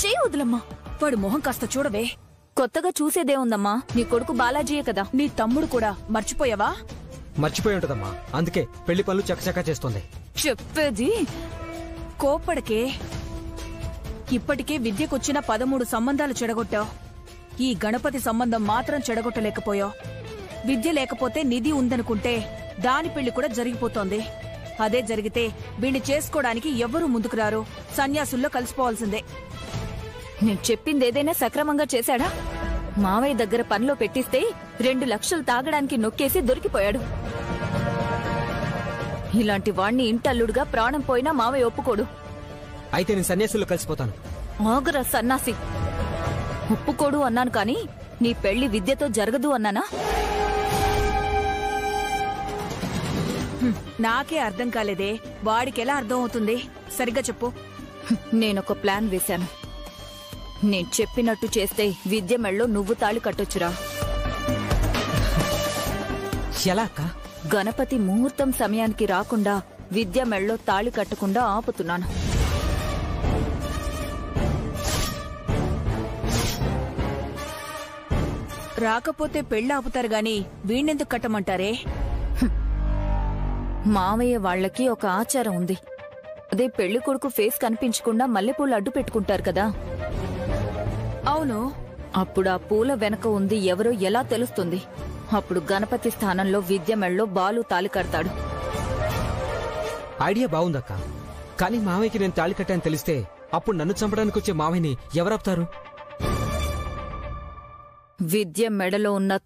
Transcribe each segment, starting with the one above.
చేయి వదులమ్మా. వాడు మొహం కాస్త చూడవే. కొత్తగా చూసేదే ఉందమ్మా. నీ కొడుకు బాలాజీయే కదా. నీ తమ్ముడు కూడా మర్చిపోయావా? మర్చిపోయి ఉంటదమ్మా, అందుకే పెళ్లి పనులు చకచకా చేస్తుంది. చెప్పేది కోప్పడికే. ఇప్పటికే విద్యకొచ్చిన 13 సంబంధాలు చెడగొట్టావు. ఈ గణపతి సంబంధం మాత్రం చెడగొట్టలేకపోయావు. విద్య లేకపోతే నిధి ఉందనుకుంటే దాని పెళ్లి కూడా జరిగిపోతోంది. అదే జరిగితే వీణ్ణి చేసుకోవడానికి ఎవ్వరూ ముందుకు రారు. సన్యాసుల్లో కలిసిపోవాల్సిందే. నేను చెప్పిందేదైనా సక్రమంగా చేశాడా? మావయ్య దగ్గర పనిలో పెట్టిస్తే 2 లక్షలు తాగడానికి నొక్కేసి దొరికిపోయాడు. ఇలాంటి వాణ్ణి ఇంటల్లుడుగా ప్రాణం పోయినా మావయ్య ఒప్పుకోడు. అయితే నేను సన్యాసుల్లో కలిసిపోతాను. ఆగరా సన్నాసి. ఒప్పుకోడు అన్నాను కాని నీ పెళ్లి విద్యతో జరగదు అన్నానా? నాకే అర్థం కాలేదే. వాడికెలా అర్థం అవుతుంది? సరిగ్గా చెప్పు. నేనొక ప్లాన్ వేశాను. నేను చెప్పినట్టు చేస్తే విద్య మెళ్ళో నువ్వు తాళి కట్టొచ్చురా. ఎలా అక్క? గణపతి ముహూర్తం సమయానికి రాకుండా విద్య మెళ్ళో తాళి కట్టకుండా ఆపుతున్నాను. రాకపోతే పెళ్లి ఆపుతారు గాని వీణ్ణెందుకు కట్టమంటారే? మావయ్య వాళ్లకి ఒక ఆచారం ఉంది. అదే పెళ్లి కొడుకు ఫేస్ కనిపించకుండా మల్లెపూలు అడ్డు పెట్టుకుంటారు కదా. అవును. అప్పుడు ఆ పూల వెనక ఉంది ఎవరో ఎలా తెలుస్తుంది? అప్పుడు గణపతి స్థానంలో విద్య మెళ్ళో బాలు తాళి కడతాడు. ఐడియా బాగుందక్క, కానీ మావయ్యకి నేను తాళి కట్టాను తెలిస్తే అప్పుడు నన్ను చంపడానికి వచ్చే మావయ్యని ఎవరాపుతారు? విద్య మెడలో ఉన్న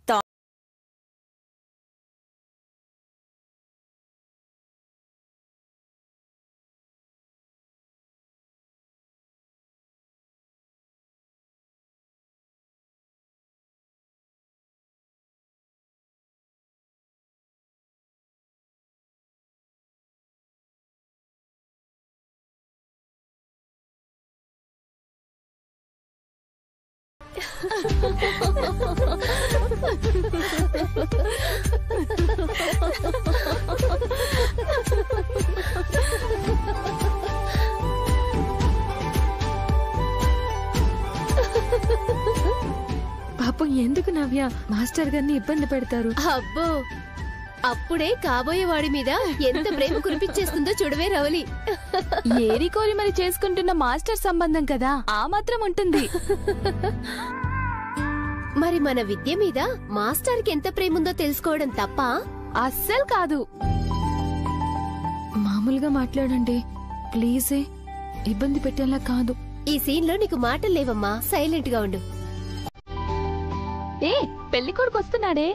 పాపం ఎందుకు నవ్య మాస్టర్ గారిని ఇబ్బంది పెడతారు? అబ్బో, అప్పుడే కాబోయేవాడి మీద ఎంత ప్రేమ కురిపించేస్తుందో చూడవే రవలి. ఏరి కోరి మరి చేసుకుంటున్న మాస్టర్ సంబంధం కదా, ఆ మాత్రం ఉంటుంది. మరి మన విద్య మీద మాస్టర్ కి ఎంత ప్రేమ ఉందో తెలుసుకోవడం తప్ప? అస్సలు కాదు. మామూలుగా మాట్లాడండి ప్లీజే, ఇబ్బంది పెట్టేలా కాదు. ఈ సీన్ లో నీకు మాటలు లేవమ్మా, సైలెంట్ గా ఉండు. ఏ పెళ్లి కొడుకు వస్తున్నాడే.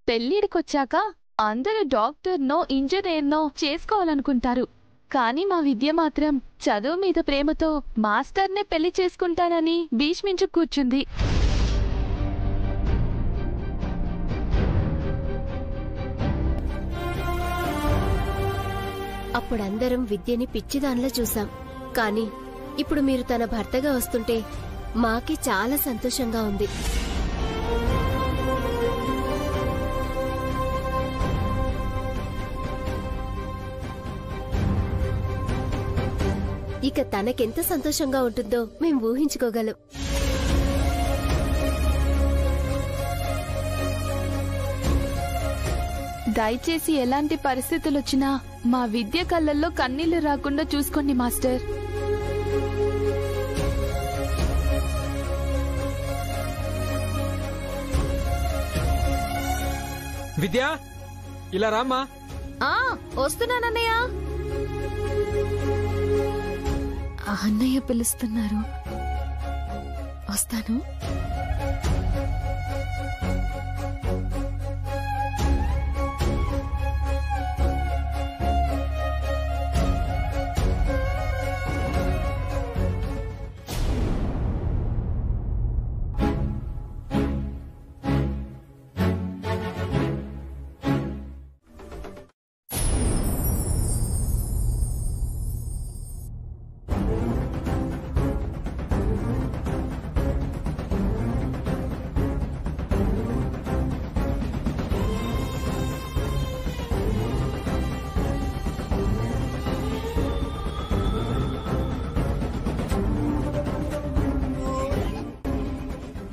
పెళ్లిడికొచ్చాక అందరూ డాక్టర్నో ఇంజనీర్నో చేసుకోవాలనుకుంటారు. కానీ మా విద్య మాత్రం చదువు మీద ప్రేమతో మాస్టర్నే పెళ్లి చేసుకుంటానని భీష్మించు కూర్చుంది. అప్పుడందరం విద్యని పిచ్చిదానిలో చూసాం. కానీ ఇప్పుడు మీరు తన భర్తగా వస్తుంటే మాకి చాలా సంతోషంగా ఉంది. ఇక తనకెంత సంతోషంగా ఉంటుందో మేం ఊహించుకోగలం. దయచేసి ఎలాంటి పరిస్థితులు వచ్చినా మా విద్య కళ్ళల్లో కన్నీళ్లు రాకుండా చూసుకోండి మాస్టర్. విద్యా, ఇలా రామ్మా. వస్తున్నానన్నయ్య. అన్నయ్య పిలుస్తున్నారు, వస్తాను.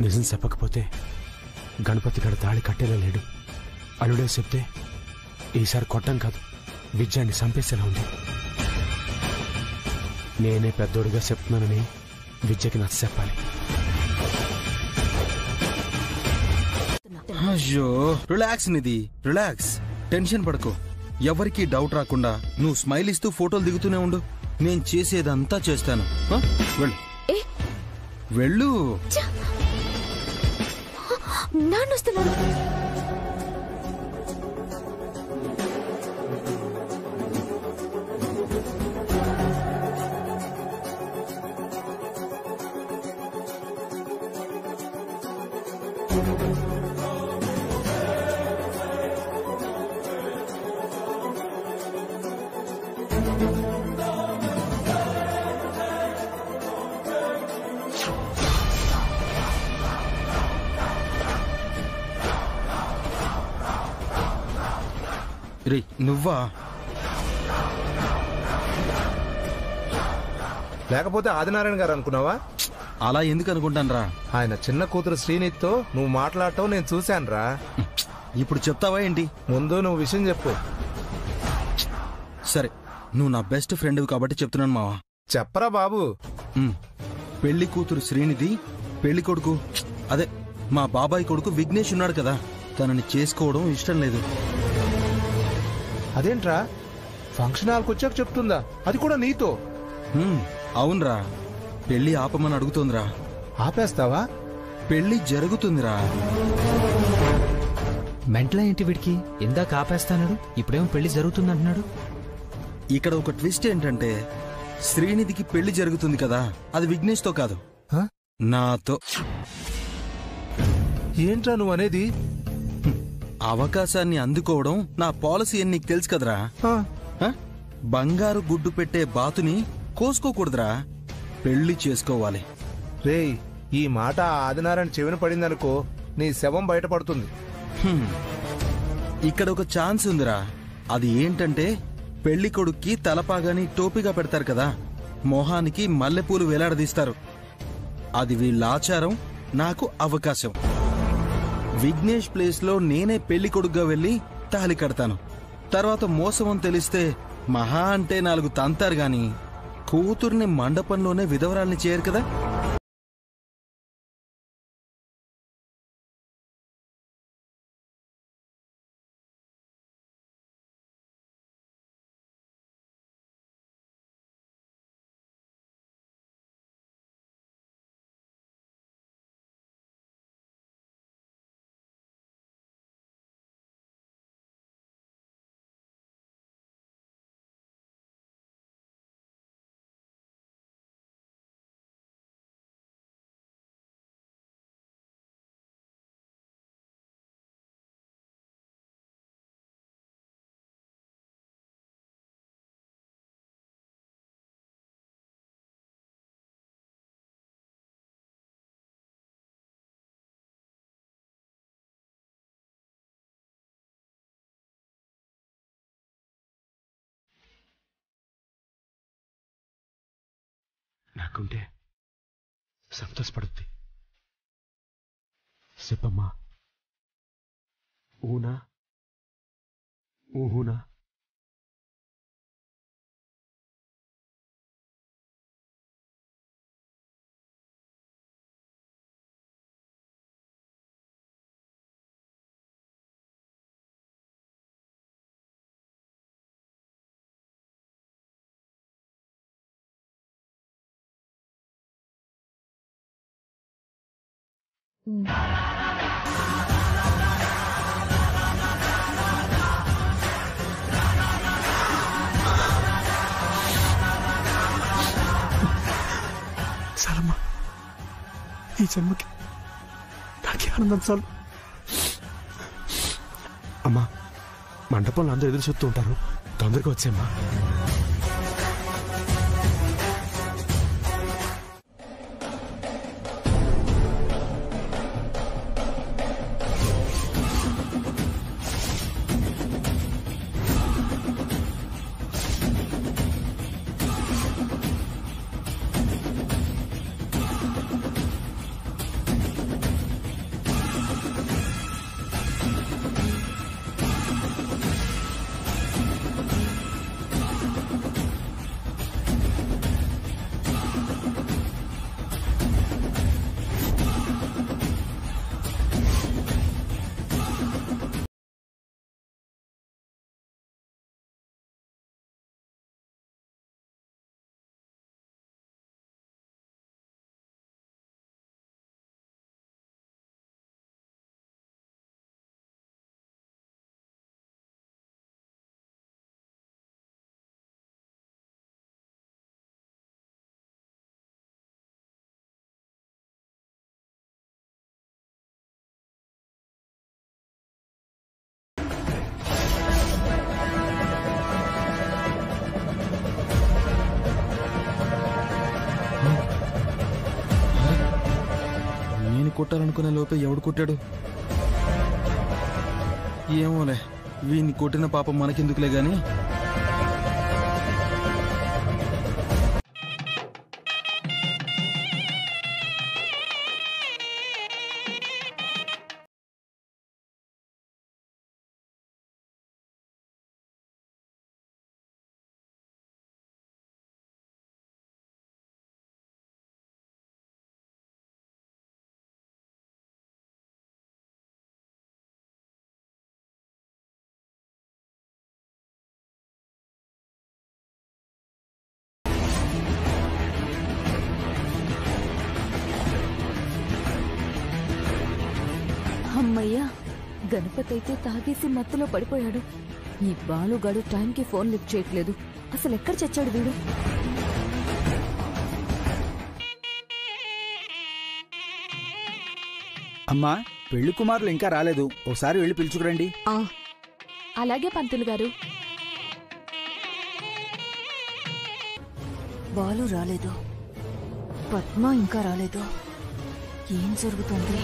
నిజం చెప్పకపోతే గణపతి గడ తాళి కట్టేలా లేడు. అల్లుడే చెప్తే ఈసారి కొట్టం కాదు, విద్యాన్ని చంపేసేలా ఉంది. నేనే పెద్దోడిగా చెప్తున్నానని విద్యకి నచ్చ చెప్పాలి. అయ్యో, రిలాక్స్ నిధి, రిలాక్స్. టెన్షన్ పడకు. ఎవరికి డౌట్ రాకుండా నువ్వు స్మైల్ ఇస్తూ ఫోటోలు దిగుతూనే ఉండు. నేను చేసేదంతా చేస్తాను. వెళ్ళు వెళ్ళు. నాన్నొస్తున్నాను. రే నువ్వా? లేకపోతే ఆదినారాయణ గారు అనుకున్నావా? అలా ఎందుకు అనుకుంటాను రా. ఆయన చిన్న కూతురు శ్రీనిధితో నువ్వు మాట్లాడటం నేను చూశాను రా. ఇప్పుడు చెప్తావా ఏంటి? ముందు నువ్వు విషయం చెప్పు. సరే, నువ్వు నా బెస్ట్ ఫ్రెండ్వి కాబట్టి చెప్తున్నాను మావా. చెప్పరా బాబు. పెళ్లి కూతురు శ్రీనిధి పెళ్లి కొడుకు, అదే మా బాబాయ్ కొడుకు విఘ్నేష్ ఉన్నాడు కదా, తనని చేసుకోవడం ఇష్టం లేదు. అదేంట్రా, ఫంక్షన్ హాల్కి వచ్చాక చెప్తుందా? అది కూడా నీతో? అవునరా, పెళ్లి ఆపమని అడుగుతోందిరా. ఆపేస్తావా? పెళ్లి జరుగుతుందిరా. మెంటలా ఏంటి వీడికి? ఇందాక ఆపేస్తాడు, ఇప్పుడేమో పెళ్లి జరుగుతుందంటున్నాడు. ఇక్కడ ఒక ట్విస్ట్ ఏంటంటే, శ్రీనిధికి పెళ్లి జరుగుతుంది కదా, అది విఘ్నేష్ తో కాదు, నాతో. ఏంట్రా నువ్వు అనేది? అవకాశాన్ని అందుకోవడం నా పాలసీ అని నీకు తెలుసు కదరా. బంగారు గుడ్డు పెట్టే బాతుని కోసుకోకూడదురా, పెళ్లి చేసుకోవాలి. రేయ్, ఈ మాట ఆదినారాయణ చెవిన పడిందనుకో, నీ శవం బయటపడుతుంది. ఇక్కడ ఒక ఛాన్స్ ఉందిరా. అది ఏంటంటే, పెళ్లి కొడుక్కి తలపాగాని టోపీగా పెడతారు కదా, మొహానికి మల్లెపూలు వేలాడదీస్తారు. అది వీళ్ళ ఆచారం, నాకు అవకాశం. విఘ్నేష్ ప్లేస్ లో నేనే పెళ్లి కొడుకుగా వెళ్లి తాళి కడతాను. తర్వాత మోసమని తెలిస్తే మహా అంటే 4 తంతారు గాని కూతుర్ని మండపంలోనే విధవరాల్ని చేయరు కదా. నాకుంటే సంతోషపడుద్ది. చెప్పమ్మా. ఊనా ఊహూనా? చాలమ్మా, ఈ జన్మకి నాకే ఆనందం చాలు. అమ్మా, మండపంలో అందరూ ఎదురు చూస్తూ ఉంటారు, తొందరగా వచ్చేమ్మా. కొట్టాలనుకునే లోపే ఎవడు కొట్టాడు? ఏమోలే, వీడిని కొట్టిన పాపం మనకెందుకులే గాని. అమ్మయ్యా, గణపతి అయితే తాగేసి మత్తులో పడిపోయాడు. ఈ బాలుగాడు టైంకి ఫోన్ లిఫ్ట్ చేయట్లేదు. అసలు ఎక్కడ చచ్చాడు వీడు? అమ్మా, పెళ్లి కుమారులు ఇంకా రాలేదు. ఒకసారి వెళ్ళి పిలుచుకురండి. అలాగే పంతులు గారు. బాలు రాలేదు, పద్మ ఇంకా రాలేదు. ఏం జరుగుతుంది?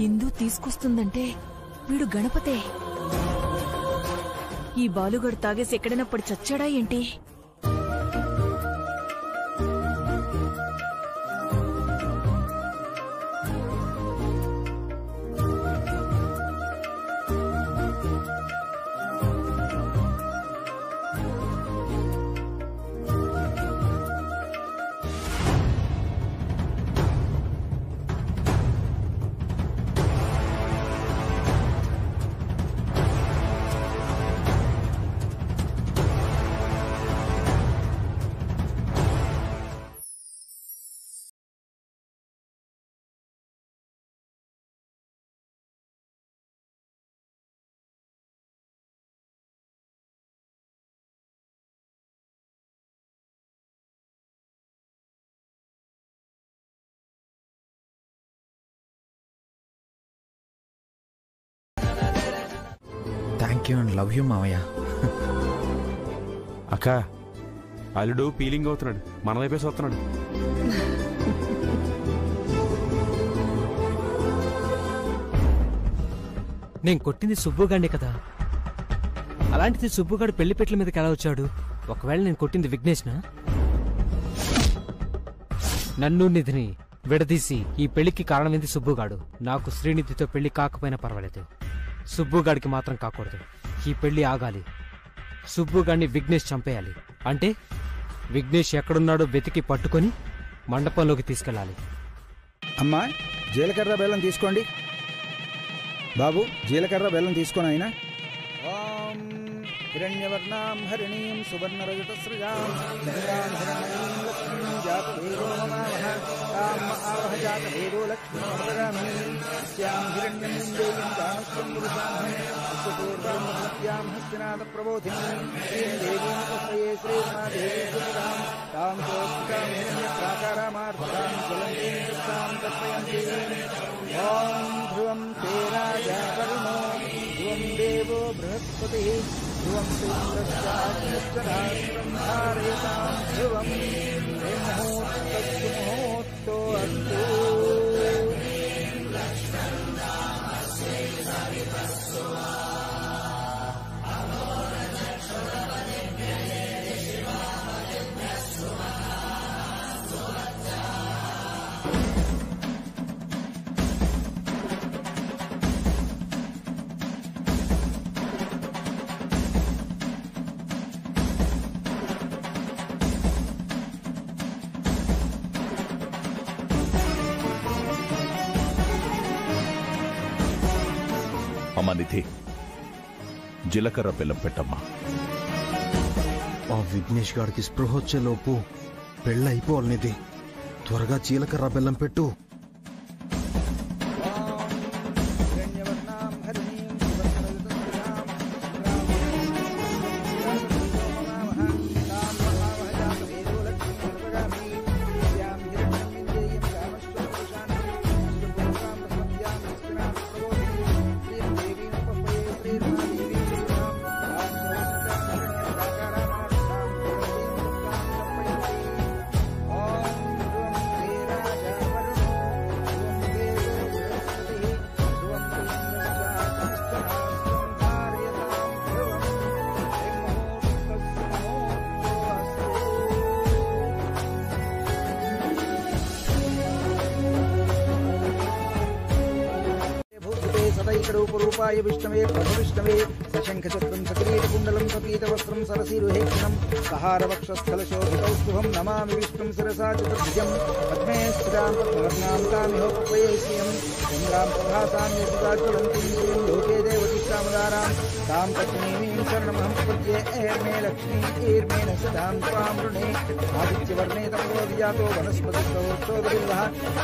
ఇందు తీసుకొస్తుందంటే వీడు గణపతే. ఈ బాలుగడు తాగేసి ఎక్కడైనా పడి చచ్చాడా ఏంటి? Thank you and love you మావయ్య. అక్క, అల్లుడు ఫీలింగ్ అవుతున్నాడు, మన వైపే వస్తున్నాడు. నేను కొట్టింది సుబ్బుగాడిని కదా, అలాంటిది సుబ్బుగాడు పెళ్లిపెట్ల మీదకి ఎలా వచ్చాడు? ఒకవేళ నేను కొట్టింది విఘ్నేష్నా? నన్ను నిధిని విడదీసి ఈ పెళ్లికి కారణమైంది సుబ్బుగాడు. నాకు శ్రీనిధితో పెళ్లి కాకపోయినా పర్వాలేదు, సుబ్బుగాడికి మాత్రం కాకూడదు. ఈ పెళ్లి ఆగాలి. సుబ్బుగాడిని విఘ్నేష్ చంపేయాలి. అంటే విఘ్నేష్ ఎక్కడున్నాడో వెతికి పట్టుకొని మండపంలోకి తీసుకెళ్ళాలి. అమ్మా, జీలకర్ర బెల్లం తీసుకోండి. బాబు, జీలకర్ర బెల్లం తీసుకొని ఆయన. ఓం హిరణ్యవర్ణాం హరిణీం సువర్ణరజతస్రజాం ఇంద్రాం హిరణ్మయీం లక్ష్మీం జాతవేదో మమావహ తాం ఆవహ జాతవేదో లక్ష్మీం వదగామి స్యాం హిరణ్యం లింగేయం కామస్యం పురుషాం విశ్వపూర్వం సత్యాం హస్తినాథ ప్రబోధినీం శ్రీం దేవీం తస్మయే శ్రీమాదేవీ సుతాం తాం ప్రోక్తాం హిరణ్య ప్రాకారామార్తాం జ్వలంతీం తత్తాం తత్పయంతి. ఓం ధ్రువం తే రాజా వరుణో ధ్రువం దేవో బృహస్పతిః ధ్రువం చంద్రశ్చాగ్నిశ్చరాత్రం ధారయతాం ధ్రువం ముహూర్తస్తు ముహూర్తో అస్తు. అమ్మా నిధి, జీలకర్ర బెల్లం పెట్టమ్మా. ఆ విఘ్నేష్ గారికి స్పృహ వచ్చేలోపు పెళ్ళైపోవాలి నిధి. త్వరగా జీలకర్ర బెల్లం పెట్టు. रूपाय विष्णवे प्रभविष्णवे सशंखचक्रं सकिरीटकुण्डलं सपीतवस्त्रं सरसीरुहेक्षणं सहारवक्षस्थलशोभितौ शुभं नमामि विष्णुं शिरसा चतुर्भुजं पद्मे स्थितां पद्मवर्णां तामिहोपक्वये श्रियं चन्द्रां प्रभासां यशुताज्वलन्तीं श्रियं लोके देवतिष्ठामुदारां तां तत्त्वनेमीं शरणमहं प्रपद्ये एर्मे लक्ष्मीर्मे न सदां त्वां वृणे आदित्यवर्णे तपोधिजातो वनस्पतिस्तोत्रविल्वः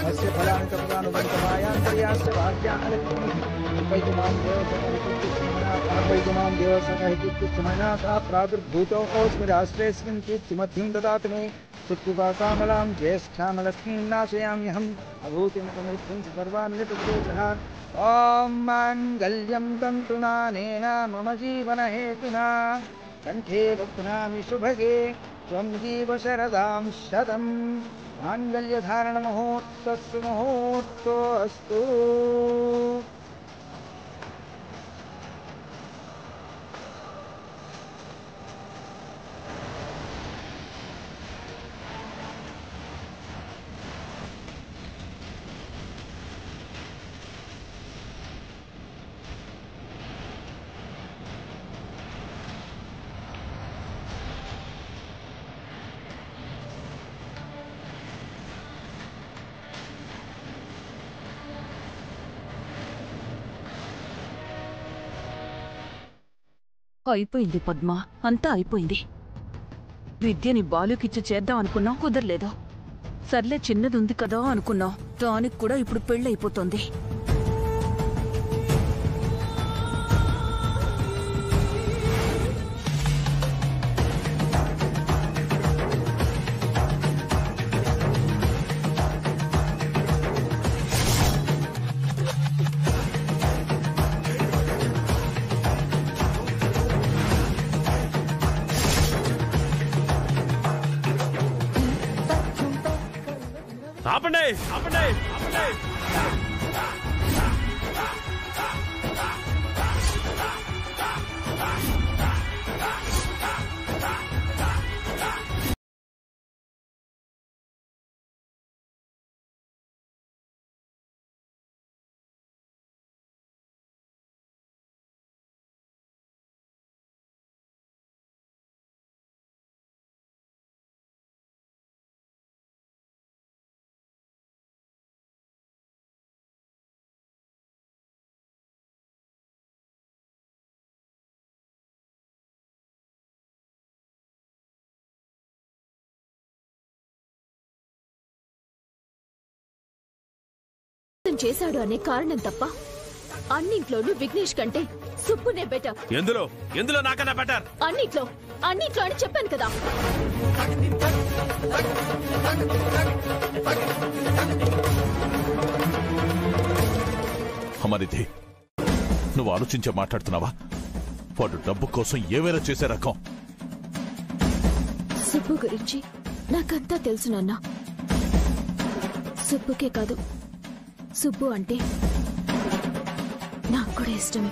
अस्य फलानि तपदानुबन्धमायान्तर्यास्य भाग्यालक्ष्मीः वैद्यमां देवसमयः प्रादुर्भूतोऽस्मि राष्ट्रेऽस्मिन् कीर्तिमध्यं ददातु मे सुत्कुकामलां ज्येष्ठामलक्ष्मीं नाशयाम्यहम् अभूतिं समृद्धिं सर्वान्वितदेशः ॐ माङ्गल्यं तन्तुनानेन मम जीवनहेतुना कण्ठे बध्नामि शुभगे त्वं जीव शरदां शतं माङ्गल्यधारणमुहूर्तस्तु मुहूर्तोऽस्तु. అయిపోయింది పద్మ, అంతా అయిపోయింది. విద్యని బాలుకిచ్చి చేద్దాం అనుకున్నాం, కుదరలేదు. సర్లే చిన్నది ఉంది కదా అనుకున్నాం, దానికి కూడా ఇప్పుడు పెళ్ళైపోతుంది. ఆపండి ఆపండి ఆపండి. చేశాడు అనే కారణం తప్ప అన్నింట్లోనూ విఘ్నేష్ కంటే సుబ్బునే బెటర్. ఎందులో ఎందులో నాకన్నా బెటర్? అన్నిట్లో అన్నిట్లో అని చెప్పాను కదా. అమరిది, నువ్వు ఆలోచించే మాట్లాడుతున్నావా? వాడు డబ్బు కోసం ఏమైనా చేసే రకం. సుబ్బు గురించి నాకంతా తెలుసు నాన్న. సుబ్బుకే కాదు, సుబ్బు అంటే నాకు కూడా ఇష్టమే.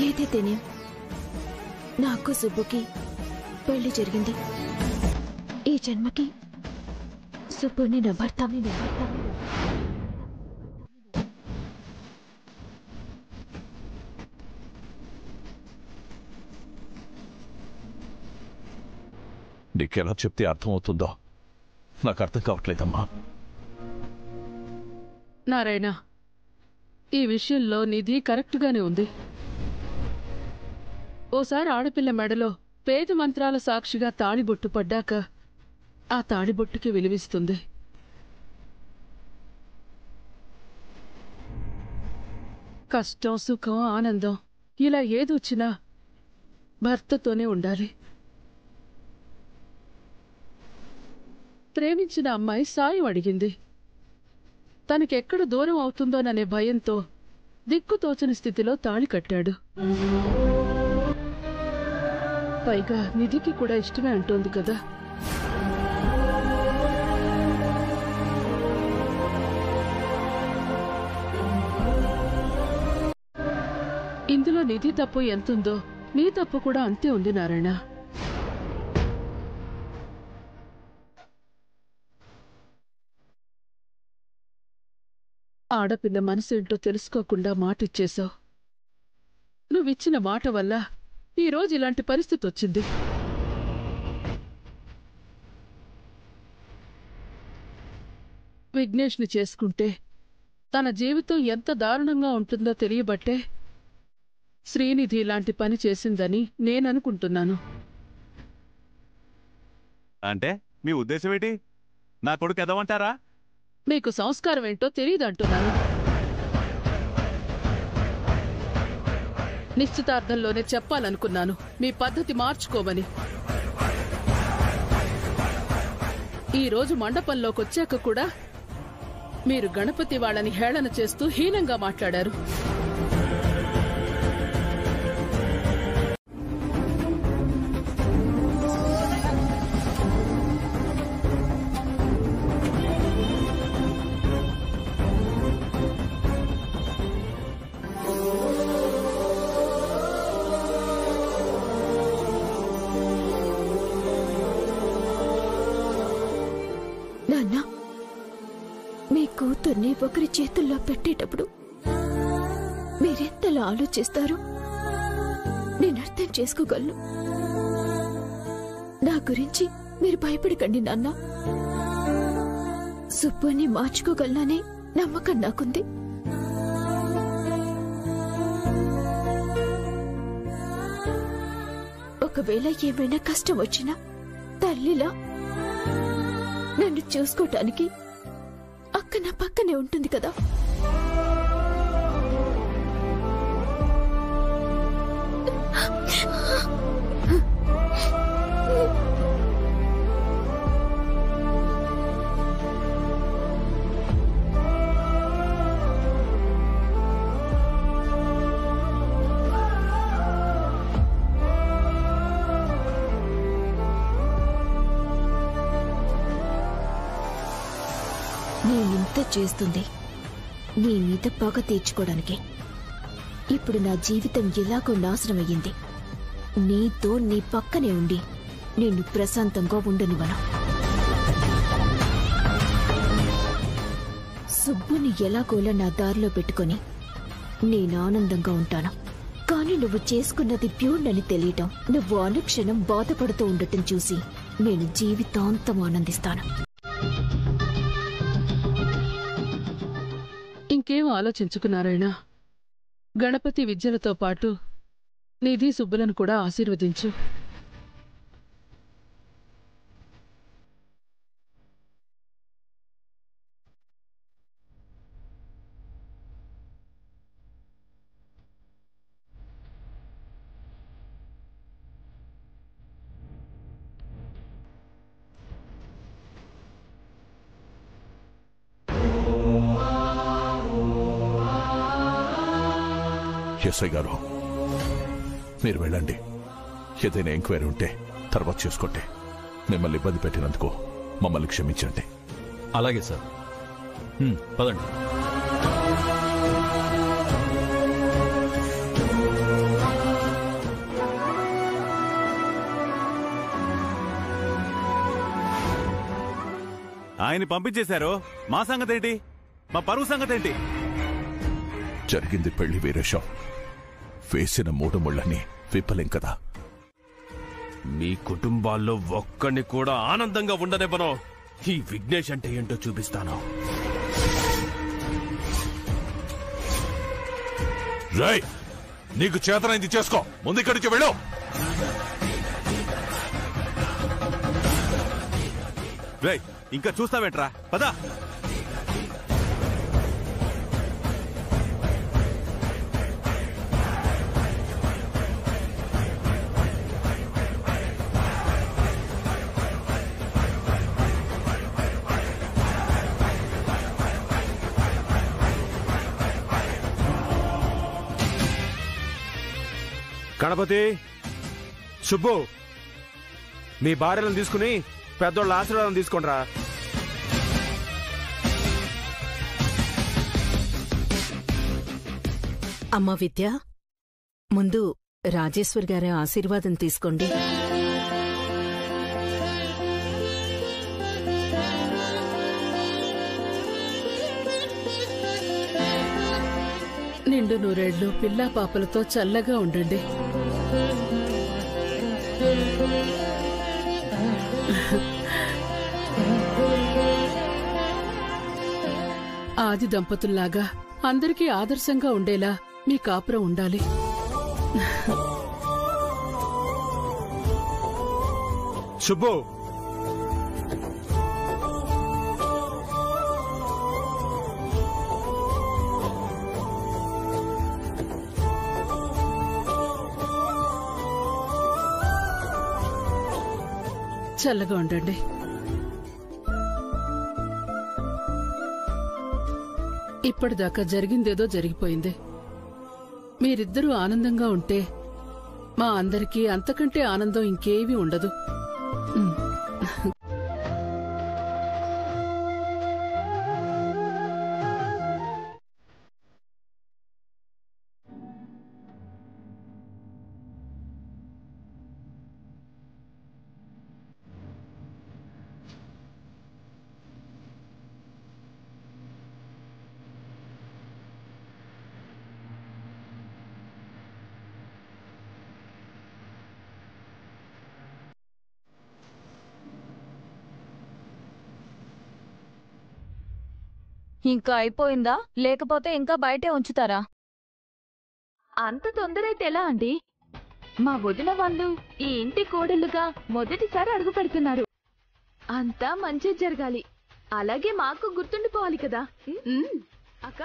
ఏదైతేనే నాకు సుబ్బుకి పెళ్లి జరిగింది. ఈ జన్మకి సుబ్బుని నా భర్త. నీకెలా చెప్తే అర్థమవుతుందో నాకు అర్థం కావట్లేదమ్మా. నారాయణ, ఈ విషయంలో నిధి కరెక్ట్గానే ఉంది. ఓసారి ఆడపిల్ల మెడలో పేద మంత్రాల సాక్షిగా తాళిబొట్టు పడ్డాక ఆ తాళిబొట్టుకి విలువిస్తుంది. కష్టం, సుఖం, ఆనందం ఇలా ఏదొచ్చినా భర్తతోనే ఉండాలి. ప్రేమించిన అమ్మాయి సాయం అడిగింది. తనకెక్కడ దూరం అవుతుందోననే భయంతో దిక్కుతోచని స్థితిలో తాళి కట్టాడు. పైగా నిధికి కూడా ఇష్టమే అంటోంది కదా. ఇందులో నిధి తప్పు ఎంతుందో నీ తప్పు కూడా అంతే ఉంది నారాయణ. ఆడపిల్ల మనసేంటో తెలుసుకోకుండా మాటిచ్చేశావు. నువ్విచ్చిన మాట వల్ల ఈరోజు ఇలాంటి పరిస్థితి వచ్చింది. విఘ్నేష్ని చేసుకుంటే తన జీవితం ఎంత దారుణంగా ఉంటుందో తెలియబట్టే శ్రీనిధి ఇలాంటి పని చేసిందని నేననుకుంటున్నాను. అంటే మీ ఉద్దేశం ఏంటి? నా కొడుకు ఎదవంటారా? మీకు సంస్కారం ఏంటో తెలియదంటున్నాను. నిశ్చితార్థంలోనే చెప్పాలనుకున్నాను మీ పద్ధతి మార్చుకోమని. ఈరోజు మండపంలోకొచ్చాక కూడా మీరు గణపతి వాళ్ళని హేళన చేస్తూ హీనంగా మాట్లాడారు. మీ కూతుర్ని ఒకరి చేతుల్లో పెట్టేటప్పుడు మీరెంతలా ఆలోచిస్తారో నేను అర్థం చేసుకోగలను. నా గురించి మీరు భయపడకండి నాన్న. సుబ్బుని మార్చుకోగలననే నమ్మకం నాకుంది. ఒకవేళ ఏమైనా కష్టం వచ్చినా తల్లిలా నన్ను చూసుకోటానికి అక్క నా పక్కనే ఉంటుంది కదా. నేనింత చేస్తుంది నీ మీద పగ తీర్చుకోవడానికి. ఇప్పుడు నా జీవితం ఎలాగో నాశనమయ్యింది. నీతో నీ పక్కనే ఉండి నిన్ను ప్రశాంతంగా ఉండనివ్వను. సుబ్బుని ఎలాగోలా నా దారిలో పెట్టుకుని నేను ఆనందంగా ఉంటాను. కానీ నువ్వు చేసుకున్నది ప్యూర్నని తెలియటం, నువ్వు అనుక్షణం బాధపడుతూ ఉండటం చూసి నేను జీవితాంతం ఆనందిస్తాను. ఇంకేం ఆలోచించుకున్నారాయణ? గణపతి విద్యలతో పాటు నిధి సుబ్బులను కూడా ఆశీర్వదించు. ఎస్ఐ గారు, మీరు వెళ్ళండి. ఏదైనా ఎంక్వైరీ ఉంటే తర్వాత చేసుకోండి. మిమ్మల్ని ఇబ్బంది పెట్టినందుకు మమ్మల్ని క్షమించండి. అలాగే సార్, పదండి. ఆయన్ని పంపించేశారు. మా సంగతేంటి? మా పరువు సంగతేంటి? జరిగింది పెళ్లి వీరేశం. వేసిన 3 ముళ్ళని విప్పలేం కదా. మీ కుటుంబాల్లో ఒక్కడిని కూడా ఆనందంగా ఉండనివ్వను. ఈ విఘ్నేష్ అంటే ఏంటో చూపిస్తాను. రేయ్, నీకు చేతనైంది చేసుకో, ముందు ఇక్కడి నుంచి వెళ్ళు. రేయ్, ఇంకా చూస్తావేంట్రా, పదా. గణపతి, సుబ్బు, మీ భార్యలను తీసుకుని పెద్దోళ్ళ ఆశీర్వాదం తీసుకోండిరా. అమ్మా విద్య, ముందు రాజేశ్వర్ గారి ఆశీర్వాదం తీసుకోండి. నిండు నూరేళ్లు పిల్లా పాపలతో చల్లగా ఉండండి. ఆది దంపతుల్లాగా అందరికీ ఆదర్శంగా ఉండేలా మీ కాపురం ఉండాలి. సుబ్బు, చల్లగా ఉండండి. ఇప్పటిదాకా జరిగిందేదో జరిగిపోయింది. మీరిద్దరూ ఆనందంగా ఉంటే మా అందరికీ అంతకంటే ఆనందం ఇంకేమీ ఉండదు. ఇంకా అయిపోయిందా, లేకపోతే ఇంకా బయటే ఉంచుతారా? అంత తొందరైతే ఎలా అండి? మా వదిన వాళ్ళు ఈ ఇంటి కోడలుగా మొదటిసారి అడుగు పెడుతున్నారు. అంతా మంచి జరగాలి, అలాగే మాకు గుర్తుండిపోవాలి కదా అక్క.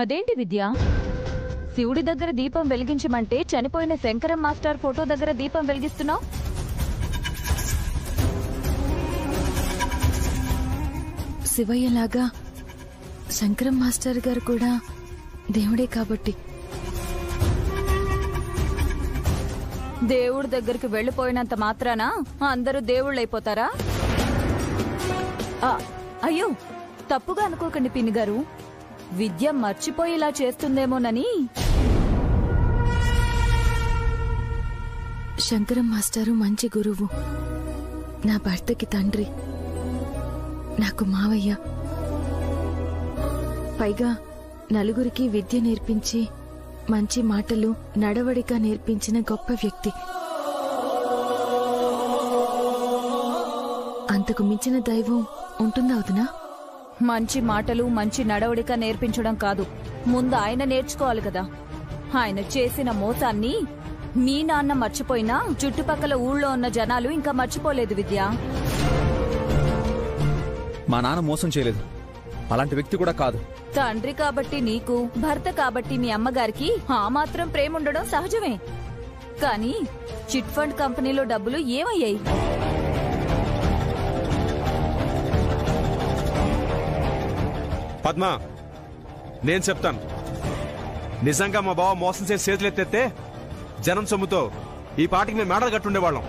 అదేంటి విద్య, శివుడి దగ్గర దీపం వెలిగించమంటే చనిపోయిన శంకరం మాస్టర్ ఫోటో దగ్గర దీపం వెలిగిస్తున్నావు? శివయ్యలాగా శంకరం మాస్టర్ గారు కూడా దేవుడే కాబట్టి. దేవుడి దగ్గరికి వెళ్లిపోయినంత మాత్రాన అందరూ దేవుళ్ళైపోతారా? అయ్యో, తప్పుగా అనుకోకండి పిన్ని గారు. విద్య మర్చిపోయేలా చేస్తుందేమోనని. శంకరం మాస్టారు మంచి గురువు, నా భర్తకి తండ్రి, నాకు మావయ్య. పైగా నలుగురికి విద్య నేర్పించి మంచి మాటలు నడవడిక నేర్పించిన గొప్ప వ్యక్తి. అంతకు మించిన దైవం ఉంటుందా వదినా? మంచి మాటలు మంచి నడవడిక నేర్పించడం కాదు, ముందు ఆయన నేర్చుకోవాలి కదా. ఆయన చేసిన మోసాన్ని మీ నాన్న మర్చిపోయినా చుట్టుపక్కల ఊళ్ళో ఉన్న జనాలు ఇంకా మర్చిపోలేదు విద్య. మా నాన్న మోసం చేయలేదు, అలాంటి వ్యక్తి కూడా కాదు. తండ్రి కాబట్టి నీకు, భర్త కాబట్టి మీ అమ్మగారికి ఆ మాత్రం ప్రేమ ఉండడం సహజమే. కానీ చిట్ ఫండ్ కంపెనీలో డబ్బులు ఏమయ్యాయి? పద్మ, నేను చెప్తాను. నిజంగా మా బావ మోసం చేసి చేతులెత్తేస్తే జనం సొమ్ముతో ఈ పాటికి మేము మేడలు కట్టుండేవాళ్ళం.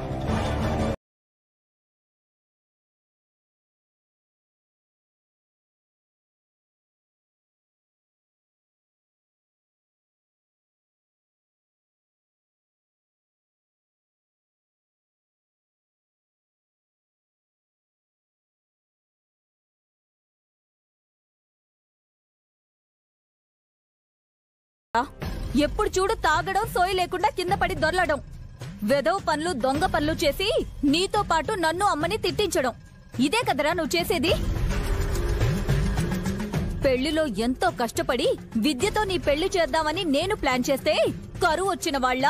ఎప్పుడు చూడు తాగడం, సోయి లేకుండా కింద పడి దొర్లడం, వెదవ పనులు, దొంగ పనులు చేసి నీతో పాటు నన్ను అమ్మని తిట్టించడం, ఇదే కదరా నువ్వు చేసేది? పెళ్లిలో ఎంతో కష్టపడి విద్యతో నీ పెళ్లి చేద్దామని నేను ప్లాన్ చేస్తే కరువు వచ్చిన వాళ్ళ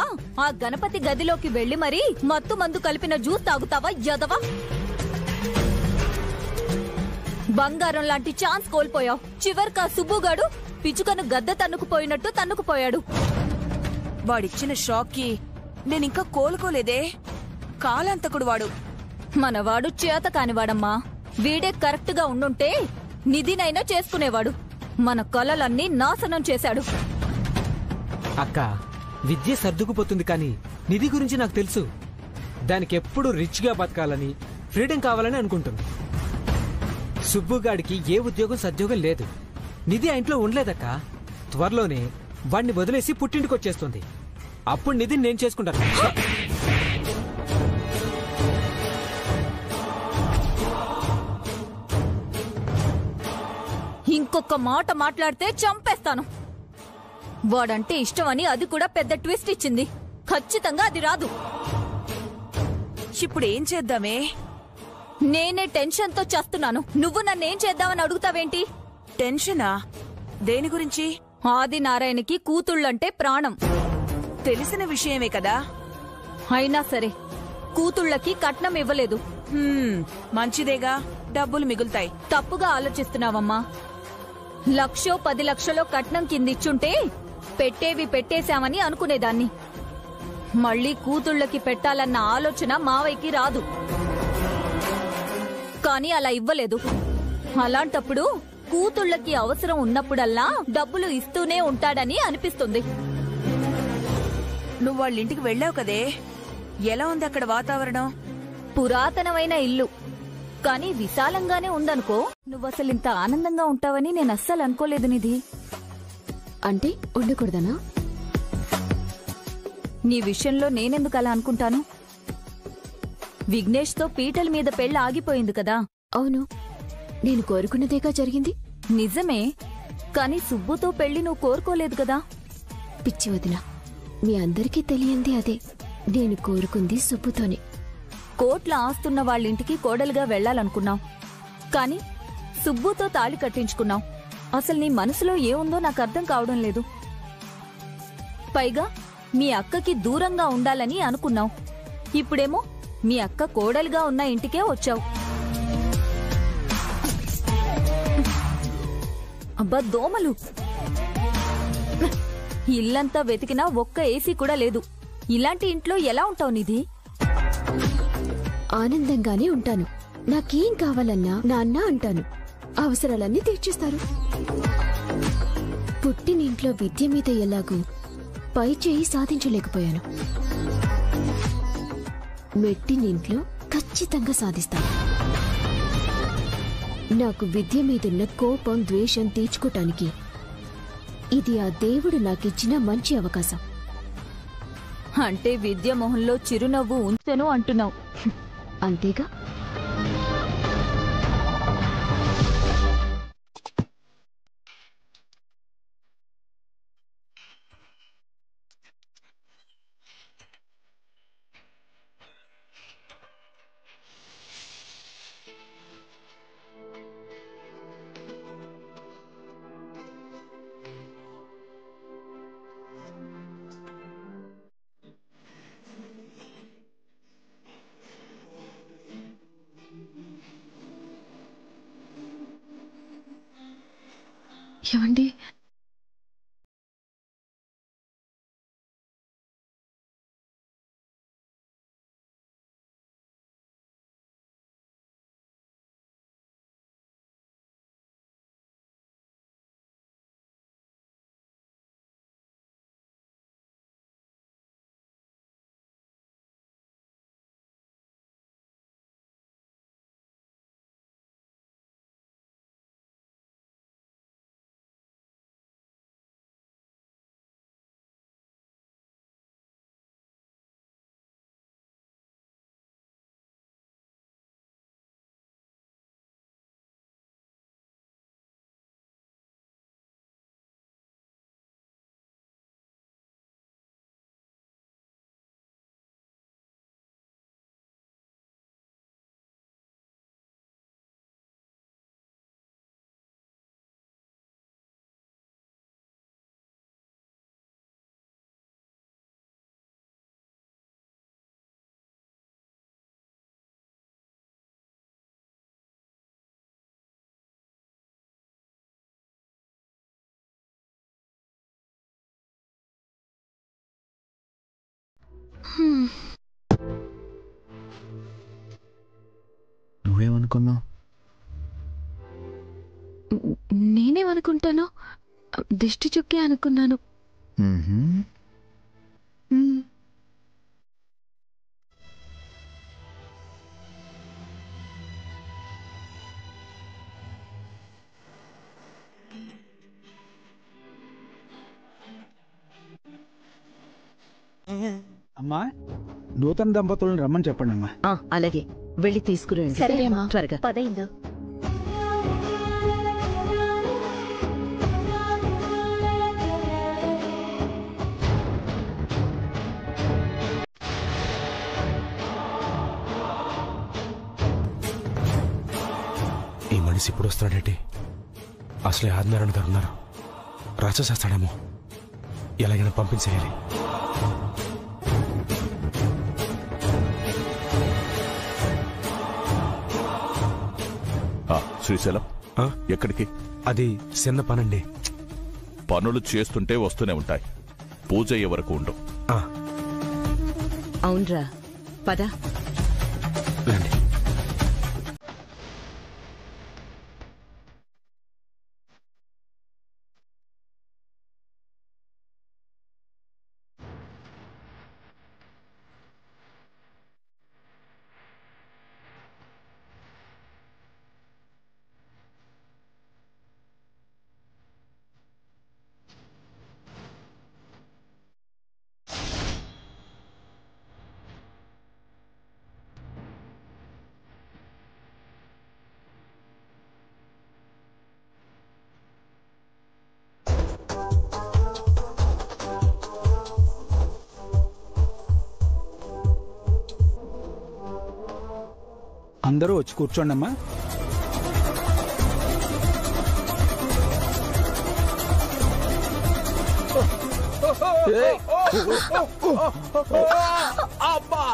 ఆ గణపతి గదిలోకి వెళ్లి మరీ మత్తు మందు కలిపిన జ్యూస్ తాగుతావా యదవా? బంగారం లాంటి ఛాన్స్ కోల్పోయావు. చివరికా సుబ్బుగాడు పిచుకను గద్దె తన్నుకుపోయినట్టు తన్నుకుపోయాడు. వాడిచ్చిన షాక్ కి నేనింకా కోలుకోలేదే. కాలాంతకుడు వాడు. మనవాడు చేత కానివాడమ్మా. వీడే కరెక్ట్ గా ఉండుంటే నిధినైనా చేసుకునేవాడు. మన కలలన్నీ నాశనం చేశాడు. అక్క, విద్య సర్దుకుపోతుంది, కానీ నిధి గురించి నాకు తెలుసు. దానికి ఎప్పుడు రిచ్ గా బతకాలని, ఫ్రీడమ్ కావాలని అనుకుంటుంది. సుబ్బుగాడికి ఏ ఉద్యోగం సద్యోగం లేదు. నిధి ఆ ఇంట్లో ఉండలేదక్క. త్వరలోనే వాణ్ణి వదిలేసి పుట్టింటికి వచ్చేస్తుంది. అప్పుడు నిధిని నేను చేసుకుంటాను. ఇంకొక మాట మాట్లాడితే చంపేస్తాను. వాడంటే ఇష్టమని అది కూడా పెద్ద ట్విస్ట్ ఇచ్చింది. ఖచ్చితంగా అది రాదు. ఇప్పుడు ఏం చేద్దామే? నేనే టెన్షన్ తో చేస్తున్నాను. నువ్వు నన్నేం చేద్దామని అడుగుతావేంటి? టెన్షనా? దేని గురించి? ఆదినారాయణకి కూతుళ్ళంటే ప్రాణం. తెలిసిన విషయమే కదా. అయినా సరే కూతుళ్ళకి కట్నం ఇవ్వలేదు. మంచిదేగా, డబ్బులు మిగులుతాయి. తప్పుగా ఆలోచిస్తున్నావమ్మా. 1,00,000 10 లక్షలో కట్నం కిందిచ్చుంటే పెట్టేవి పెట్టేశామని అనుకునేదాన్ని. మళ్ళీ కూతుళ్ళకి పెట్టాలన్న ఆలోచన మావయ్యకి రాదు. కానీ అలా ఇవ్వలేదు. అలాంటప్పుడు కూతుళ్ళకి అవసరం ఉన్నప్పుడల్లా డబ్బులు ఇస్తూనే ఉంటాడని అనిపిస్తుంది. నువ్వు వాళ్ళ ఇంటికి వెళ్ళావు కదే, ఎలా ఉంది అక్కడ వాతావరణం? పురాతనమైన ఇల్లు, కానీ విశాలంగానే ఉందనుకో. నువ్వసలు ఇంత ఆనందంగా ఉంటావని నేను అస్సలు అనుకోలేదు నిధి. అంటే ఉండకూడదనా? నీ విషయంలో నేనెందుకు అలా అనుకుంటాను? విఘ్నేష్ తో పీటల మీద పెళ్లి ఆగిపోయింది కదా. అవును, నేను కోరుకున్నదేగా జరిగింది. నిజమే, కానీ సుబ్బుతో పెళ్లి నువ్వు కోరుకోలేదు కదా. పిచ్చి వదినా, మీ అందరికీ తెలియంది అదే. నేను కోరుకుంది సుబ్బుతోనే. కోట్ల ఆస్తున్న వాళ్ళింటికి కోడలుగా వెళ్లాలనుకున్నావు, కానీ సుబ్బుతో తాళి కట్టించుకున్నావు. అసలు నీ మనసులో ఏముందో నాకు అర్థం కావడం లేదు. పైగా మీ అక్కకి దూరంగా ఉండాలని అనుకున్నావు. ఇప్పుడేమో మీ అక్క కోడలుగా ఉన్న ఇంటికే వచ్చావు. అబ్బా దోమలు! ఇల్లంతా వెతికినా ఒక్క ఏసీ కూడా లేదు. ఇలాంటి ఇంట్లో ఎలా ఉంటావు నిధి? ఆనందంగానే ఉంటాను. నాకేం కావాలన్నా నాన్న అంటాను. అవసరాలన్నీ తీర్చేస్తారు. పుట్టినింట్లో విద్య మీద ఎలాగూ పై చేయి సాధించలేకపోయాను. మెట్టినింట్లో ఖచ్చితంగా సాధిస్తాను. నాకు విద్య మీదున్న కోపం ద్వేషం తీర్చుకోటానికి ఇది ఆ దేవుడు నాకిచ్చిన మంచి అవకాశం. అంటే విద్య మొహంలో చిరునవ్వు ఉంచెను అంటున్నావు. అంతేగా. ఏమండి, నువ్వేమనుకున్నావు? నేనేమనుకుంటాను, దిష్టి చుక్కి అనుకున్నాను. అమ్మా, నూతన దంపతులను రమ్మని చెప్పండి అమ్మా. అలాగే, వెళ్ళి తీసుకురండి. సరే అమ్మా, త్వరగా పదైందో. ఈ మనిషి ఇప్పుడు వస్తాడేంటి? అసలే ఆదినారాయణ గారు ఉన్నారు. రాచేసేస్తాడేమో. ఎలాగైనా పంపించేయాలి. శ్రీశైలం, ఎక్కడికి? అది చిన్న పనండి. పనులు చేస్తుంటే వస్తూనే ఉంటాయి. పూజ అయ్యే వరకు ఉండు. అవునరా, పద. రండి. అందరూ వచ్చి కూర్చోండి అమ్మా. అబ్బా!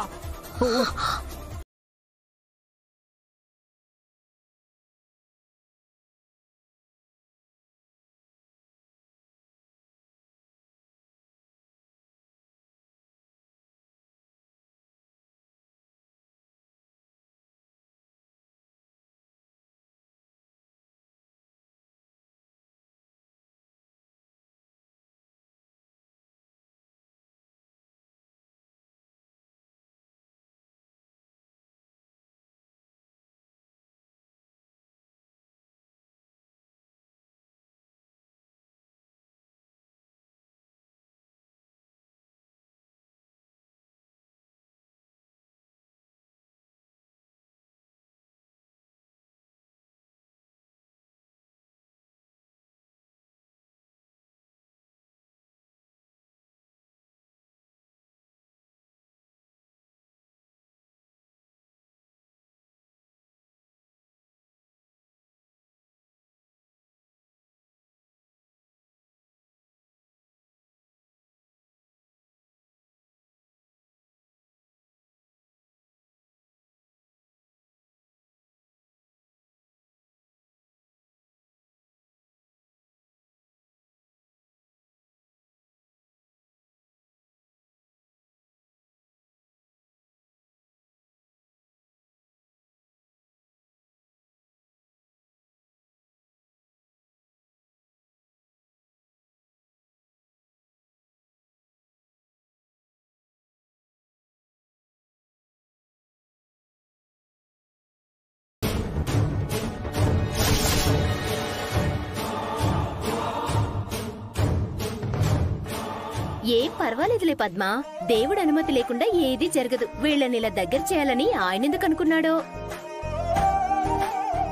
ఏం పర్వాలేదులే పద్మా, దేవుడి అనుమతి లేకుండా ఏదీ జరగదు. వీళ్ళని ఇలా దగ్గర చేయాలని ఆయనెందుకు అనుకున్నాడో.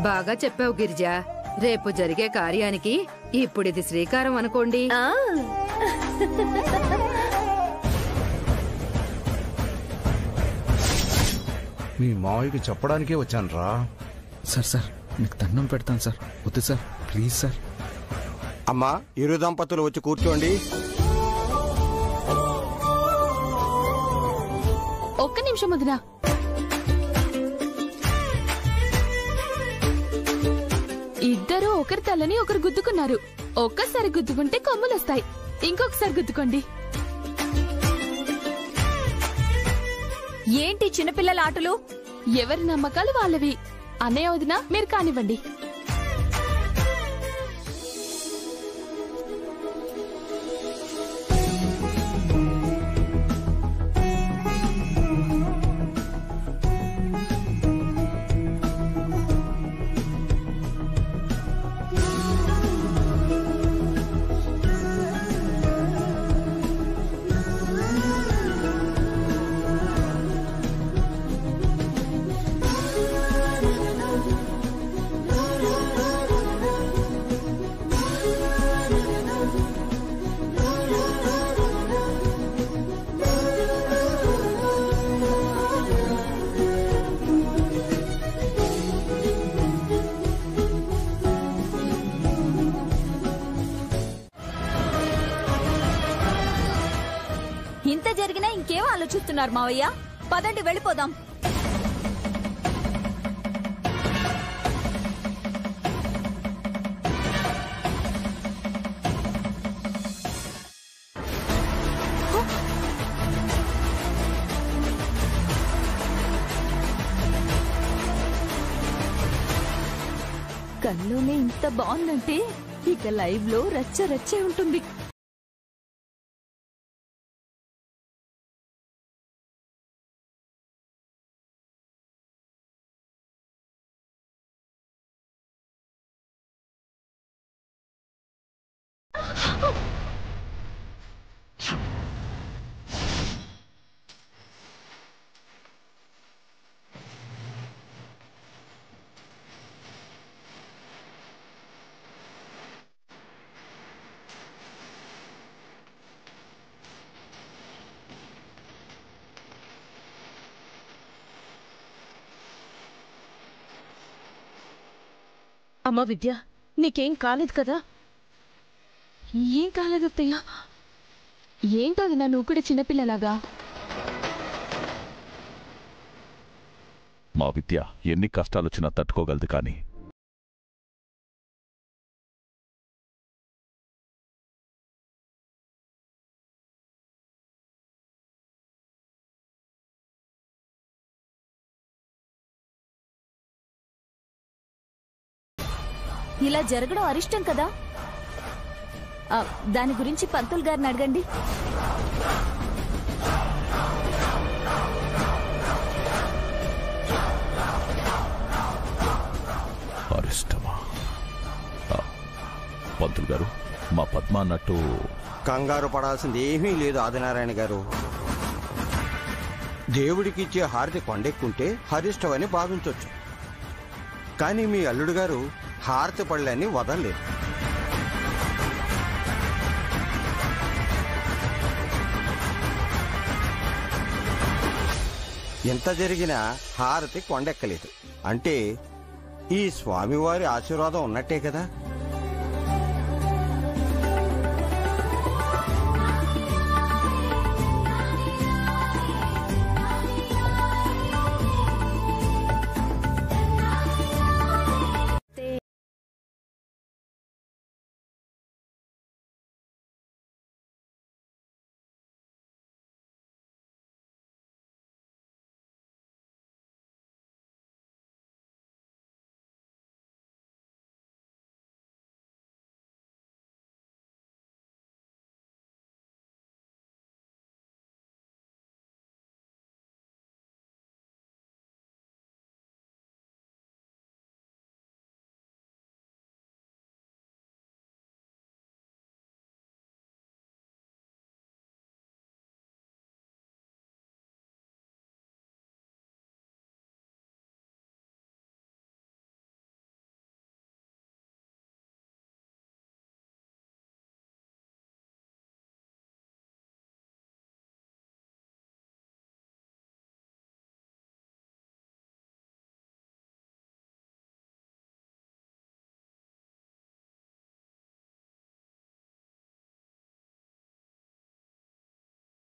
బాగా చెప్పావు గిరిజ. రేపు జరిగే కార్యానికి ఇప్పుడిది శ్రీకారం అనుకోండి. మీ మావయ్యకి చెప్పడానికే వచ్చాను రా. సార్ మీకు దండం పెడతాను సార్. వద్దు సార్, ప్లీజ్ సార్. అమ్మా, ఇరు దంపతులు వచ్చి కూర్చోండి. ఒక్క నిమిషం వదినా. ఇద్దరు ఒకరి తలని ఒకరు గుద్దుకున్నారు. ఒక్కసారి గుద్దుకుంటే కొమ్ములొస్తాయి. ఇంకొకసారి గుద్దుకోండి. ఏంటి చిన్నపిల్లల ఆటలు? ఎవరి నమ్మకాలు వాళ్ళవి. అన్నయ్య వదినా, మీరు కానివ్వండి. ఇంత జరిగినా ఇంకేం ఆలోచిస్తున్నారు మావయ్య? పదండి వెళ్ళిపోదాం. కల్లోనే ఇంత బాగుందంటే ఇక లైవ్ లో రచ్చ రచ్చే ఉంటుంది. అమ్మా విద్య, నీకేం కాలేదు కదా? ఏం కాలేదు అత్తయ్య. ఏంటది నా నువ్వు కూడా చిన్నపిల్లలాగా? మా విద్య ఎన్ని కష్టాలొచ్చినా తట్టుకోగలదు, కానీ ఇలా జరగడం అరిష్టం కదా. దాని గురించి పంతులు గారిని అడగండి. అరిష్టమా? పంతులు గారు, మా పద్మ అన్నట్టు కంగారు పడాల్సింది ఏమీ లేదు ఆదినారాయణ గారు. దేవుడికిచ్చే హారతి కొండెక్కుంటే హరిష్టమని భావించవచ్చు. కానీ మీ అల్లుడు గారు హారతి పళ్ళని వదలలేదు. ఎంత జరిగినా హారతి కొండెక్కలేదు అంటే ఈ స్వామివారి ఆశీర్వాదం ఉన్నట్టే కదా.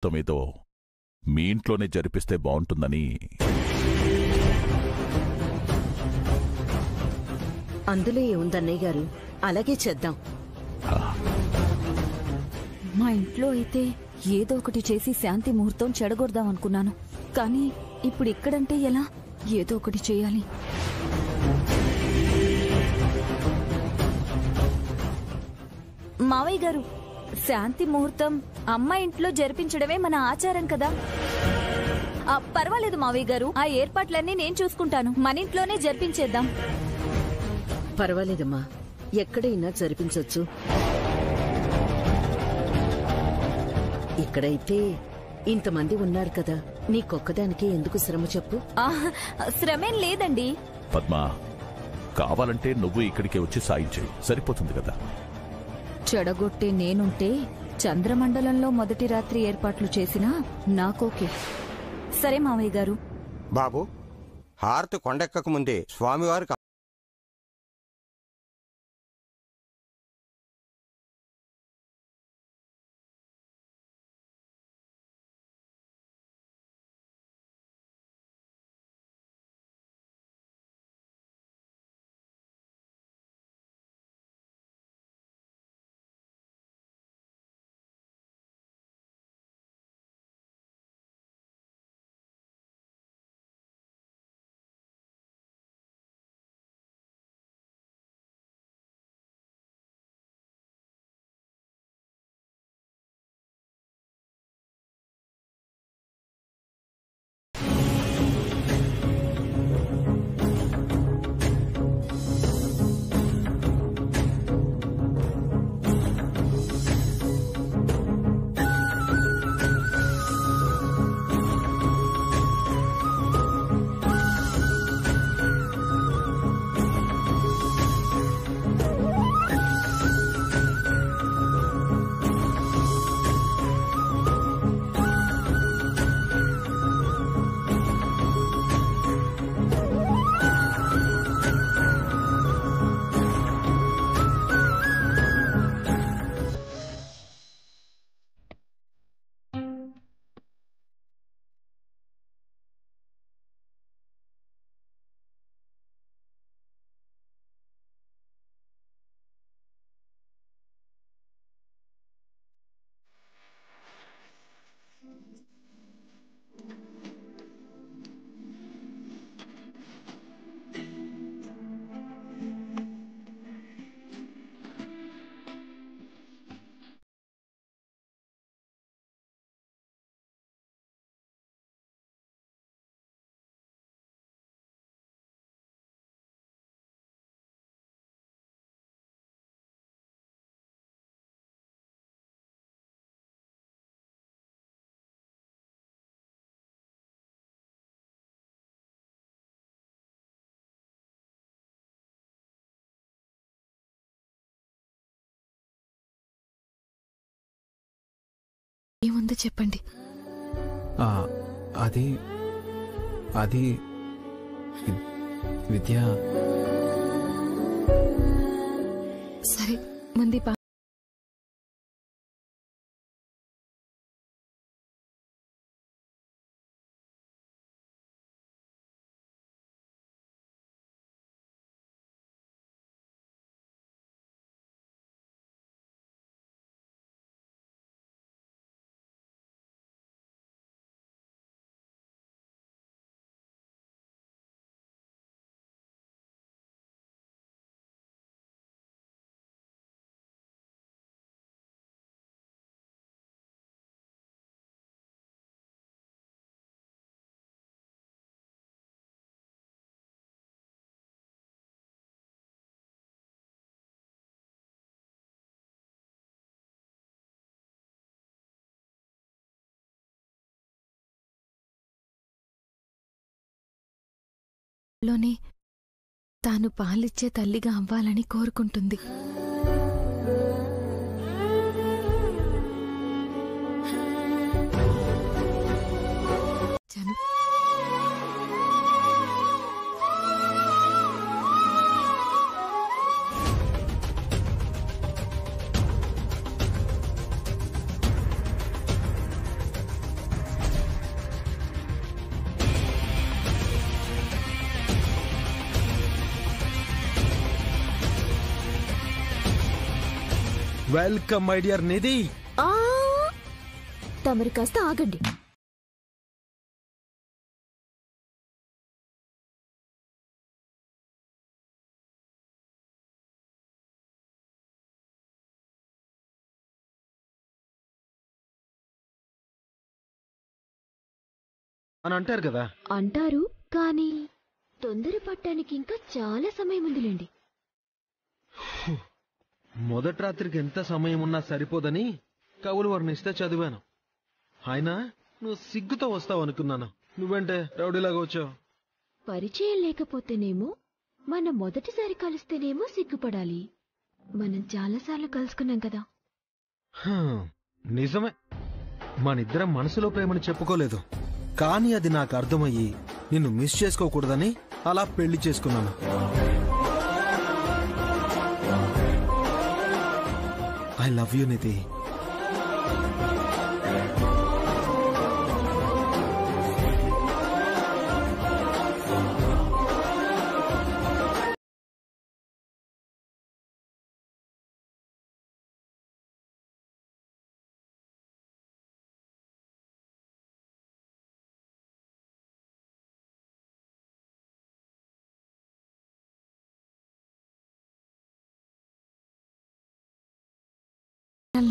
ముహూర్తం ఏదో మీ ఇంట్లోనే జరిపిస్తే బావుంటుందని. అందులో ఏముందన్నయ్య గారు, అలాగే చేద్దాం. మా ఇంట్లో అయితే ఏదో ఒకటి చేసి శాంతి ముహూర్తం చెడగొడదాం అనుకున్నాను. కానీ ఇప్పుడు ఇక్కడంటే ఎలా? ఏదో ఒకటి చేయాలి. మావయ్య గారు, శాంతి ముహూర్తం అమ్మ ఇంట్లో జరిపించడమే మన ఆచారం కదా. పర్వాలేదు మావయ్య గారు, ఆ ఏర్పాట్లన్నీ నేను చూసుకుంటాను. మన ఇంట్లోనే జరిపించేద్దాం. పర్వాలేదమ్మా, ఎక్కడైనా జరిపించొచ్చు. ఇక్కడైతే ఇంతమంది ఉన్నారు కదా, నీకొక్కదానికి ఎందుకు శ్రమ చెప్పు? శ్రమేం లేదండి. పద్మా, కావాలంటే నువ్వు ఇక్కడికే వచ్చి సాయం చేయి, సరిపోతుంది కదా. చెడగొట్టే నేనుంటే చంద్రమండలంలో మొదటి రాత్రి ఏర్పాట్లు చేసినా నాకోకే. సరే మావయ్య గారు. బాబు, హారతి కొండెక్కక ముందే స్వామివారికి ఏముందో చెప్పండి. అది అది విద్య. సరే, ముందు లోనే తాను పాలిచ్చే తల్లిగా అవ్వాలని కోరుకుంటుంది. వెల్కమ్ మై డియర్ నిధి. తమరు కాస్త ఆగండి. అని అంటారు కదా. అంటారు, కానీ తొందర పట్టడానికి ఇంకా చాలా సమయం ఉందిలేండి. మొదటి రాత్రికి ఎంత సమయం ఉన్నా సరిపోదని కవులు వర్ణిస్తే చదివాను. అయినా నువ్వు సిగ్గుతో వస్తావు అనుకున్నాను. నువ్వేంటే రౌడీలాగా వచ్చావు. పరిచయం లేకపోతేనేమో, మనం మొదటిసారి కలిస్తేనేమో సిగ్గుపడాలి. మనం చాలాసార్లు కలుసుకున్నాం కదా. నిజమే, మనిద్దరం మనసులో ప్రేమని చెప్పుకోలేదు. కానీ అది నాకు అర్థమయ్యి నిన్ను మిస్ చేసుకోకూడదని అలా పెళ్లి చేసుకున్నాను. ఐ లవ్ యూ నిధి.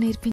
నేర్పి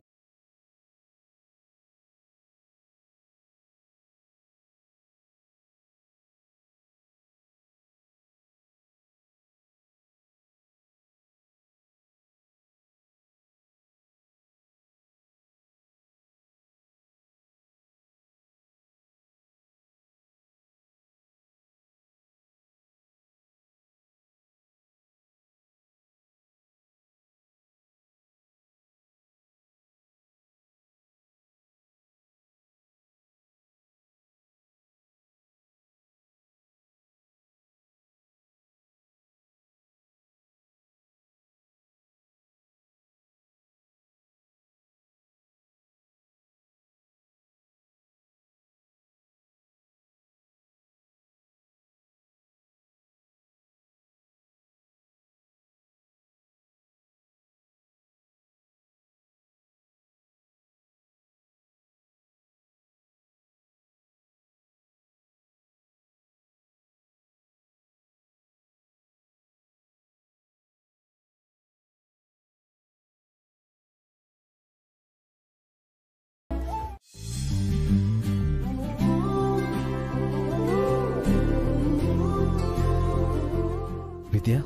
విద్య,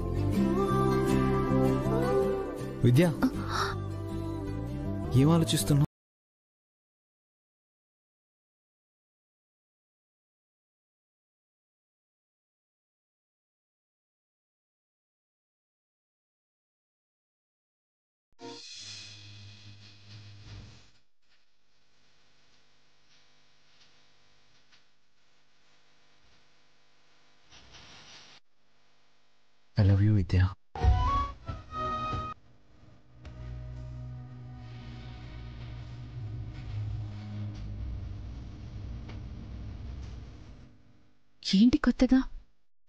విద్య, ఏం ఆలోచిస్తున్నావు? I love you, Vidya. ఏంటి కొత్తగా,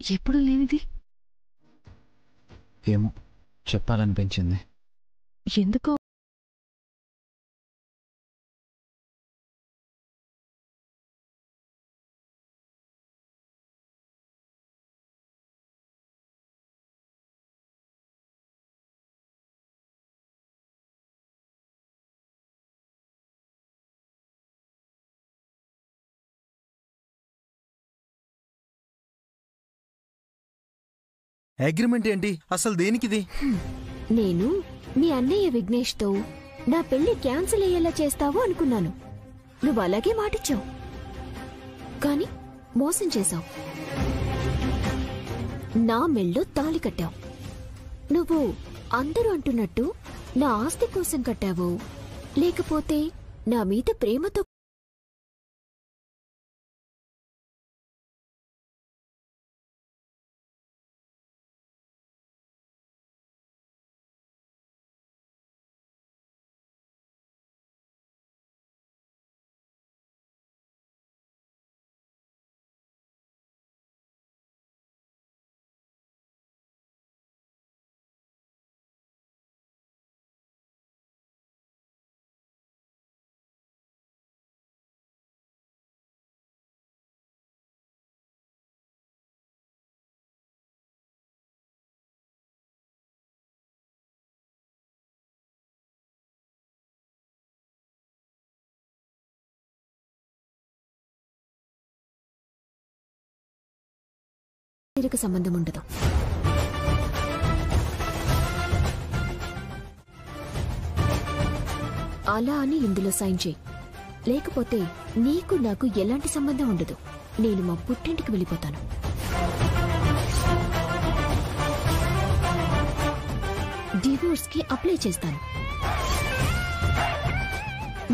ఎప్పుడు లేనిది? ఏమో, చెప్పాలనిపించింది. ఎందుకో అగ్రిమెంట్ ఏంటి అసలు? దేనికిది? నేను మీ అన్నయ్య విఘ్నేష్తో నా పెళ్లి క్యాన్సిల్ అయ్యేలా చేస్తావు అనుకున్నాను. నువ్వు అలాగే మాటిచ్చావు, కానీ మోసం చేశావు. నా మెళ్ళో తాళి కట్టావు. నువ్వు అందరూ అంటున్నట్టు నా ఆస్తి కోసం కట్టావో, లేకపోతే నా మీద ప్రేమతో శారీరక సంబంధం ఉండదు. అలా అని ఇందులో సైన్ చేయి, లేకపోతే నీకు నాకు ఎలాంటి సంబంధం ఉండదు. నేను మా పుట్టింటికి వెళ్ళిపోతాను. డివోర్స్ కి అప్లై చేస్తాను.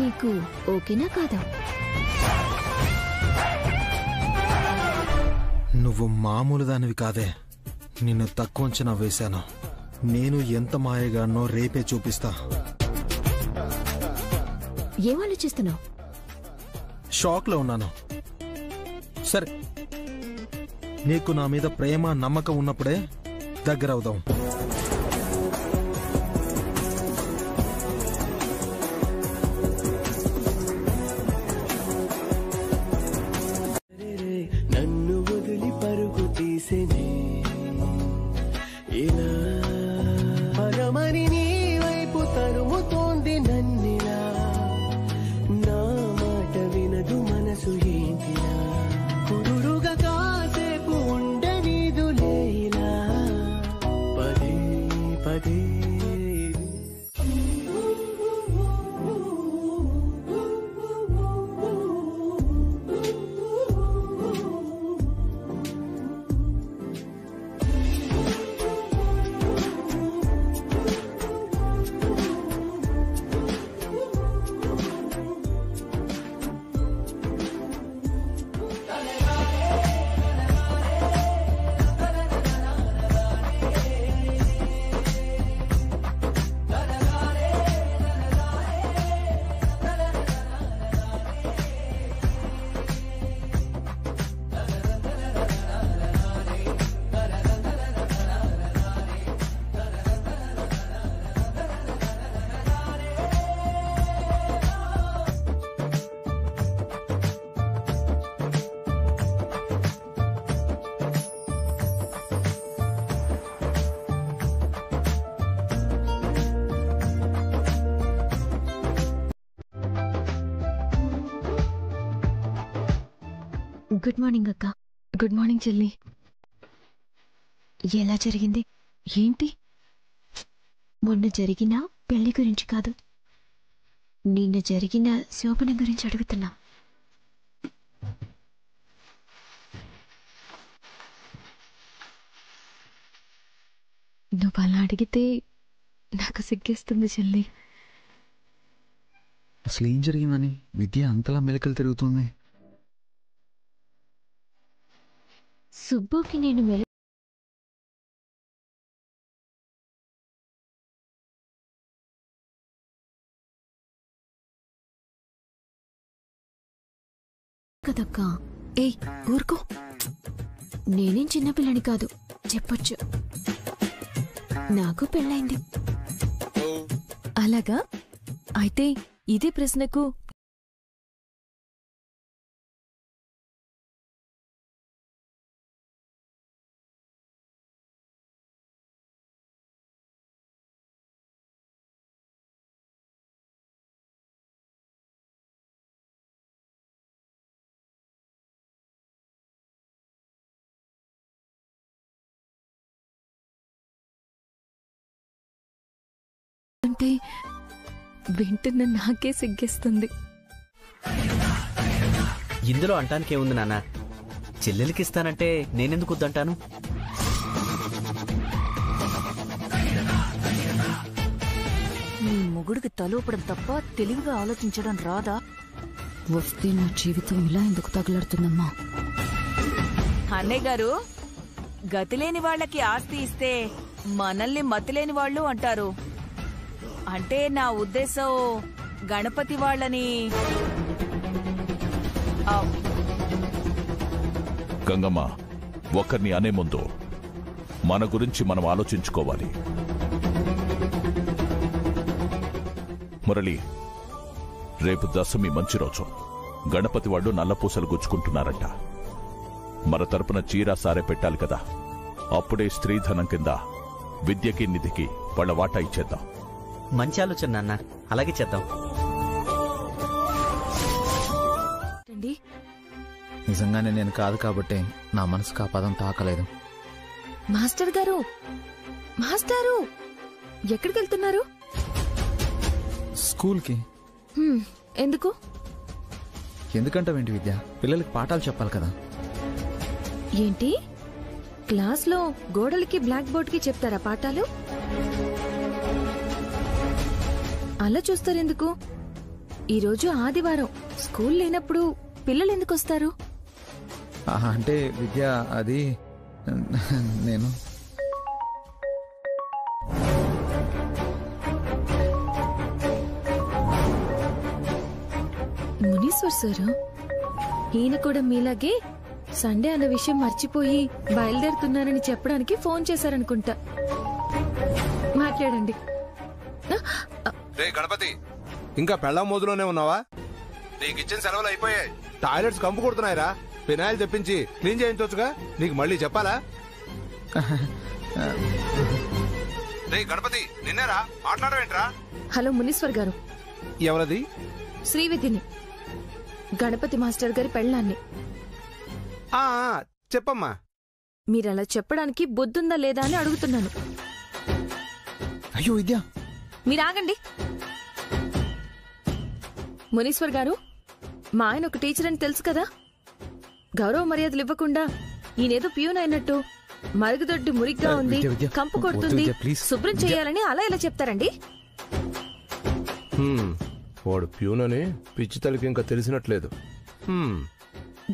నీకు ఓకేనా కాదా? నువ్వు మామూలు దానివి కాదే. నిన్ను తక్కువ అంచనా వేశాను. నేను ఎంత మాయగానో రేపే చూపిస్తా. ఏం ఆలోచిస్తున్నావు? షాక్ లో ఉన్నాను. సరే, నీకు నా మీద ప్రేమ నమ్మకం ఉన్నప్పుడే దగ్గరవుదాం. నన్ను వదిలి పరుగు తీసేనే ఇలా పరమని నీ వైపు తరుముతోంది నన్నిలా. నా మాట వినదు మనసు ఏంటిలా, కుదురుగా కాసేపు ఉండనీదు లేలా. పదే పదే గుడ్ మార్నింగ్ అక్క. గుడ్ మార్నింగ్ చెల్లి. ఎలా జరిగింది? ఏంటి? మొన్న జరిగిన పెళ్లి గురించి కాదు, నిన్న జరిగిన శోభన గురించి అడుగుతున్నా. నువ్వు అలా అడిగితే నాకు సిగ్గేస్తుంది చెల్లి. అసలు ఏం జరిగిందని విద్య అంతలా మెలకలు తిరుగుతుంది? సుబ్బుకి నేను కదక్కా. ఏయ్ ఊరుకో. నేనేం చిన్నపిల్లని కాదు, చెప్పొచ్చు. నాకు పెళ్ళైంది. అలాగా? అయితే ఇదే ప్రశ్నకు అంటే వింటున్న నాకే సిగ్గేస్తుంది. ఇందులో అంటానికేముంది నాన్న? చెల్లెలకి ఇస్తానంటే నేనెందుకు వద్దంటాను? నీ మొగుడికి తలూపడం తప్ప తెలివిగా ఆలోచించడం రాదా? వస్తే నా జీవితం ఇలా ఎందుకు తగులాడుతుందమ్మా? అన్నయ్య గారు, గతిలేని వాళ్ళకి ఆస్తి ఇస్తే మనల్ని మతిలేని వాళ్ళు అంటారు. అంటే నా ఉద్దేశం గణపతి వాళ్ళని. గంగమ్మ, ఒకరిని అనే ముందు మన గురించి మనం ఆలోచించుకోవాలి. మురళి, రేపు దశమి మంచి రోజు. గణపతి వాళ్ళు నల్లపూసలు గుచ్చుకుంటున్నారంట. మన తరపున చీర సారే పెట్టాలి కదా. అప్పుడే స్త్రీధనం కింద విద్యకి నిధికి వాళ్ళ వాటా ఇచ్చేద్దాం. మంచి ఆలోచన నాన్న, అలాగే చేద్దాం. నిజంగానే నేను కాదు కాబట్టి నా మనసుకు ఆ పదం తాకలేదు. మాస్టర్ గారు, మాస్టారు, ఎక్కడికి వెళ్తున్నారు? స్కూల్కి. ఎందుకు? ఎందుకంటావేంటి విద్య? పిల్లలకి పాఠాలు చెప్పాలి కదా. ఏంటి, క్లాస్లో గోడలకి బ్లాక్ బోర్డ్ కి చెప్తారా పాఠాలు? అలా చూస్తారెందుకు? ఈరోజు ఆదివారం, స్కూల్ లేనప్పుడు పిల్లలు ఎందుకు వస్తారు? అంటే విద్య, అది నేను మునీశ్వర్ సారు, ఈయన కూడా మీలాగే సండే అన్న విషయం మర్చిపోయి బయలుదేరుతున్నానని చెప్పడానికి ఫోన్ చేశారనుకుంటా. మాట్లాడండి. రే గణపతి, ఇంకా పెళ్ళం మోదులోనే ఉన్నావా? నీకు ఇచ్చిన సెలవులు అయిపోయాయి. టాయిలెట్స్ కంపు కొడుతున్నాయిరా. ఫినాయిల్ తెప్పించి క్లీన్ చేయించవచ్చుగా. నీకు మళ్ళీ చెప్పాలా? రే గణపతి, నిన్నేరా? మాట్లాడవేంట్రా? హలో మునీశ్వర్ గారు. ఎవరది? శ్రీవిధిని, గణపతి మాస్టర్ గారి పెళ్ళాన్ని. చెప్పమ్మా. మీరలా చెప్పడానికి బుద్ధుందా లేదా అని అడుగుతున్నాను. అయ్యో విద్య, మీరాగండి. మునీశ్వర్ గారు, మా ఆయన ఒక టీచర్ అని తెలుసు కదా. గౌరవ మర్యాదలు ఇవ్వకుండా ఈయనేదో ప్యూన్ అయినట్టు మరుగుదొడ్డి మురిగ్గా ఉంది, కంపు కొడుతుంది, శుభ్రం చేయాలని అలా ఇలా చెప్తారండి? వాడు ప్యూన్ అని పిచ్చి తలకి ఇంకా తెలిసినట్లేదు.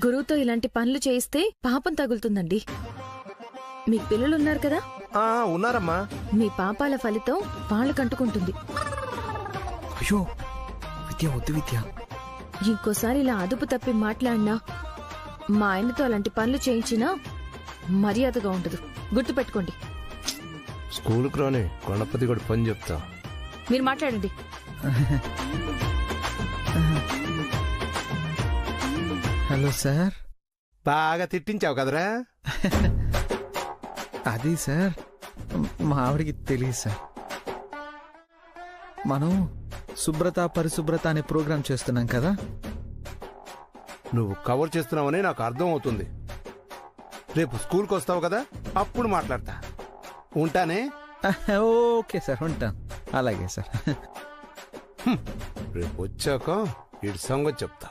గురువుతో ఇలాంటి పనులు చేయిస్తే పాపం తగులుతుందండి. మీకు పిల్లలున్నారు కదా? ఉన్నారమ్మా. మీ పాపాల ఫలితం వాళ్ళకంటుకుంటుంది. అయ్యో విద్య, వద్దు విద్య. ఇంకోసారి ఇలా అదుపు తప్పి మాట్లాడినా, మా ఆయనతో అలాంటి పనులు చేయించినా మర్యాదగా ఉండదు. గుర్తుపెట్టుకోండి. స్కూల్కి రాని గణపతి కూడా పని చెప్తా. మీరు మాట్లాడండి. Hello sir. బాగా తిట్టించావు కదరా? అది సార్, మా ఆవిడికి తెలియదు సార్. మనం శుభ్రత పరిశుభ్రత అనే ప్రోగ్రాం చేస్తున్నాం కదా. నువ్వు కవర్ చేస్తున్నావని నాకు అర్థం అవుతుంది. రేపు స్కూల్కి వస్తావు కదా, అప్పుడు మాట్లాడతా. ఉంటానే. ఓకే సార్, ఉంటాను. అలాగే సార్. రేపు వచ్చాక ఇటు సంగతి చెప్తా.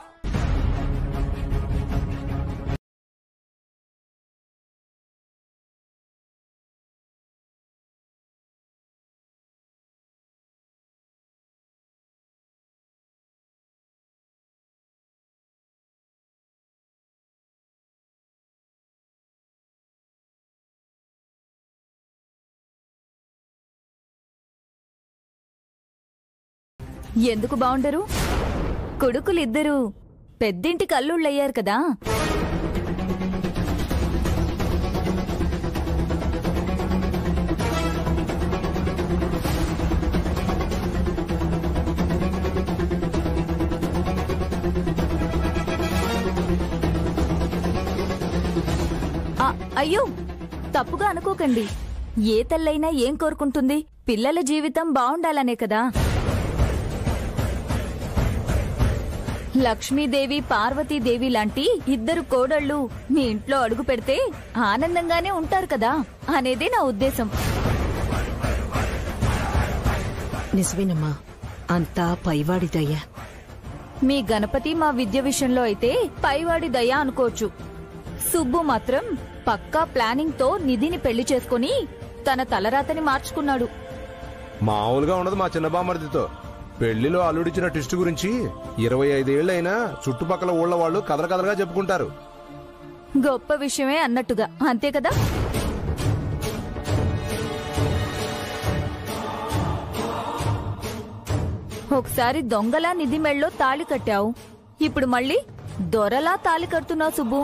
ఎందుకు బాగుండరు? కొడుకులిద్దరూ పెద్దింటి కల్లుళ్ళయ్యారు కదా. అయ్యో, తప్పుగా అనుకోకండి. ఏ తల్లైనా ఏం కోరుకుంటుంది? పిల్లల జీవితం బాగుండాలనే కదా. లక్ష్మీదేవి, పార్వతీదేవి లాంటి ఇద్దరు కోడళ్ళు మీ ఇంట్లో అడుగు పెడితే ఆనందంగానే ఉంటారు కదా అనేదే నా ఉద్దేశం. నిజమేనమ్మా, అంతా పైవాడి దయ. మీ గణపతి మా విద్య విషయంలో అయితే పైవాడి దయ అనుకోవచ్చు. సుబ్బు మాత్రం పక్కా ప్లానింగ్ తో నిధిని పెళ్లి చేసుకుని తన తలరాతని మార్చుకున్నాడు. మామూలుగా ఉండదు మా చిన్న బామర్దితో. పెళ్లిలో అల్లుడిచ్చిన ట్విస్ట్ గురించి 25 ఏళ్లైనా చుట్టుపక్కల ఊళ్ళ వాళ్ళు కథలుగా చెప్పుకుంటారు. గొప్ప విషయమే అన్నట్టుగా, అంతే కదా. ఒకసారి దొంగలా నిధి మెళ్ళలో తాళి కట్టావు, ఇప్పుడు మళ్ళీ దొరలా తాళి కడుతున్నావు సుబ్బు.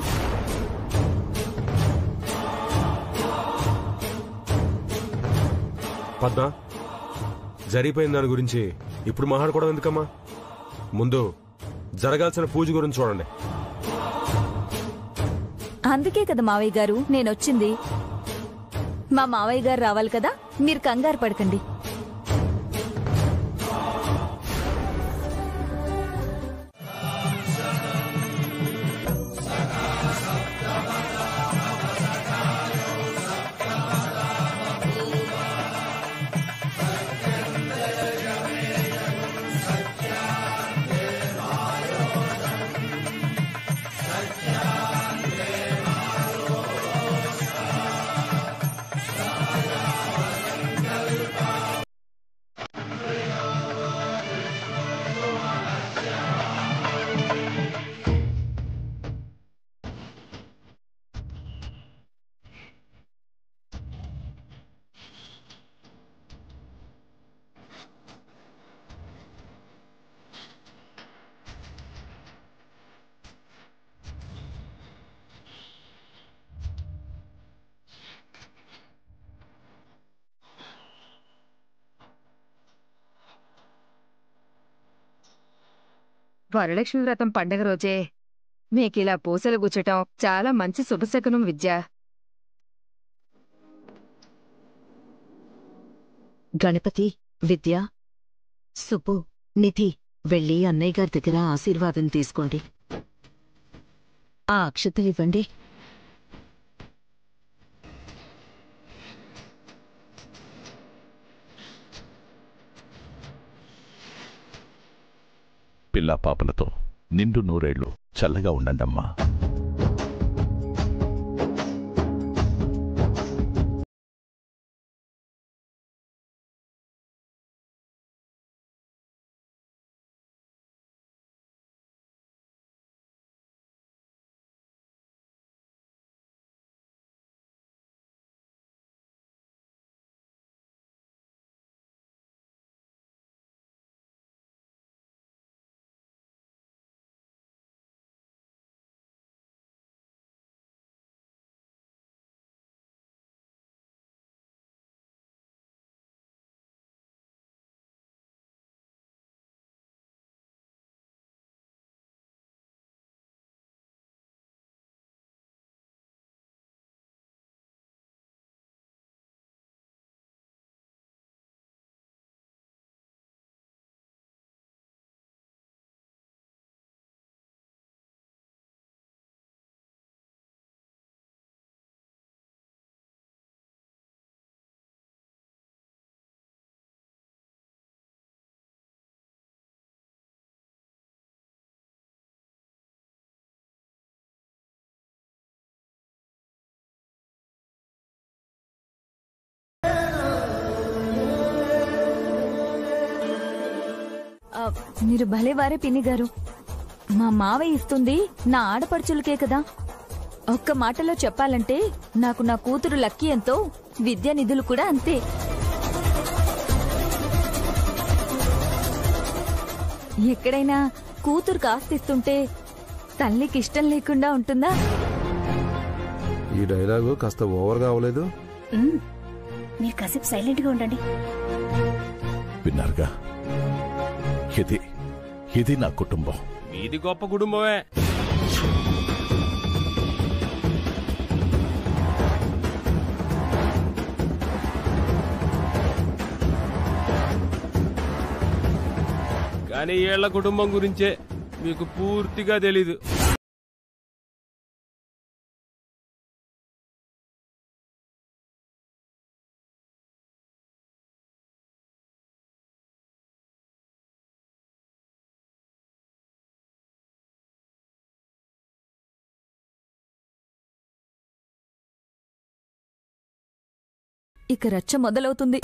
పద్మ, జరిగిపోయిన దాని గురించి ఇప్పుడు మాట్లాడుకోవడం ఎందుకమ్మా? ముందు జరగాల్సిన పూజ గురించి చూడండి. అందుకే కదా మావయ్య గారు నేనొచ్చింది. మా మావయ్య గారు రావాలి కదా, మీరు కంగారు పడకండి. వరలక్ష్మి వ్రతం పండగ రోజే మీకిలా పూసలు గుచ్చటం చాలా మంచి శుభశకునం విద్య. గణపతి, విద్య, సుబ్బు, నిధి వెళ్ళి అన్నయ్య గారి దగ్గర ఆశీర్వాదం తీసుకోండి. ఆ అక్షతలివ్వండి. పిల్లా పాపలతో నిండు నూరేళ్లు చల్లగా ఉండండమ్మా. మీరు భలేవారే పిన్ని గారు. మా మావయ్య ఇస్తుంది నా ఆడపడుచులకే కదా. ఒక్క మాటలో చెప్పాలంటే నాకు నా కూతురు లక్కీ ఎంతో విద్యా నిధులు కూడా అంతే. ఎక్కడైనా కూతురు కాస్తిస్తుంటే తల్లికి ఇష్టం లేకుండా ఉంటుందా? ఈ డైలాగు కాస్త ఓవర్గా అవ్వలేదు? మీరు కాసేపు సైలెంట్ గా ఉండండి. విన్నారుగా, ఇది నా కుటుంబం. మీది గొప్ప కుటుంబమే. కానీ ఏళ్ల కుటుంబం గురించే మీకు పూర్తిగా తెలీదు. ఇక రచ్చ మొదలవుతుంది.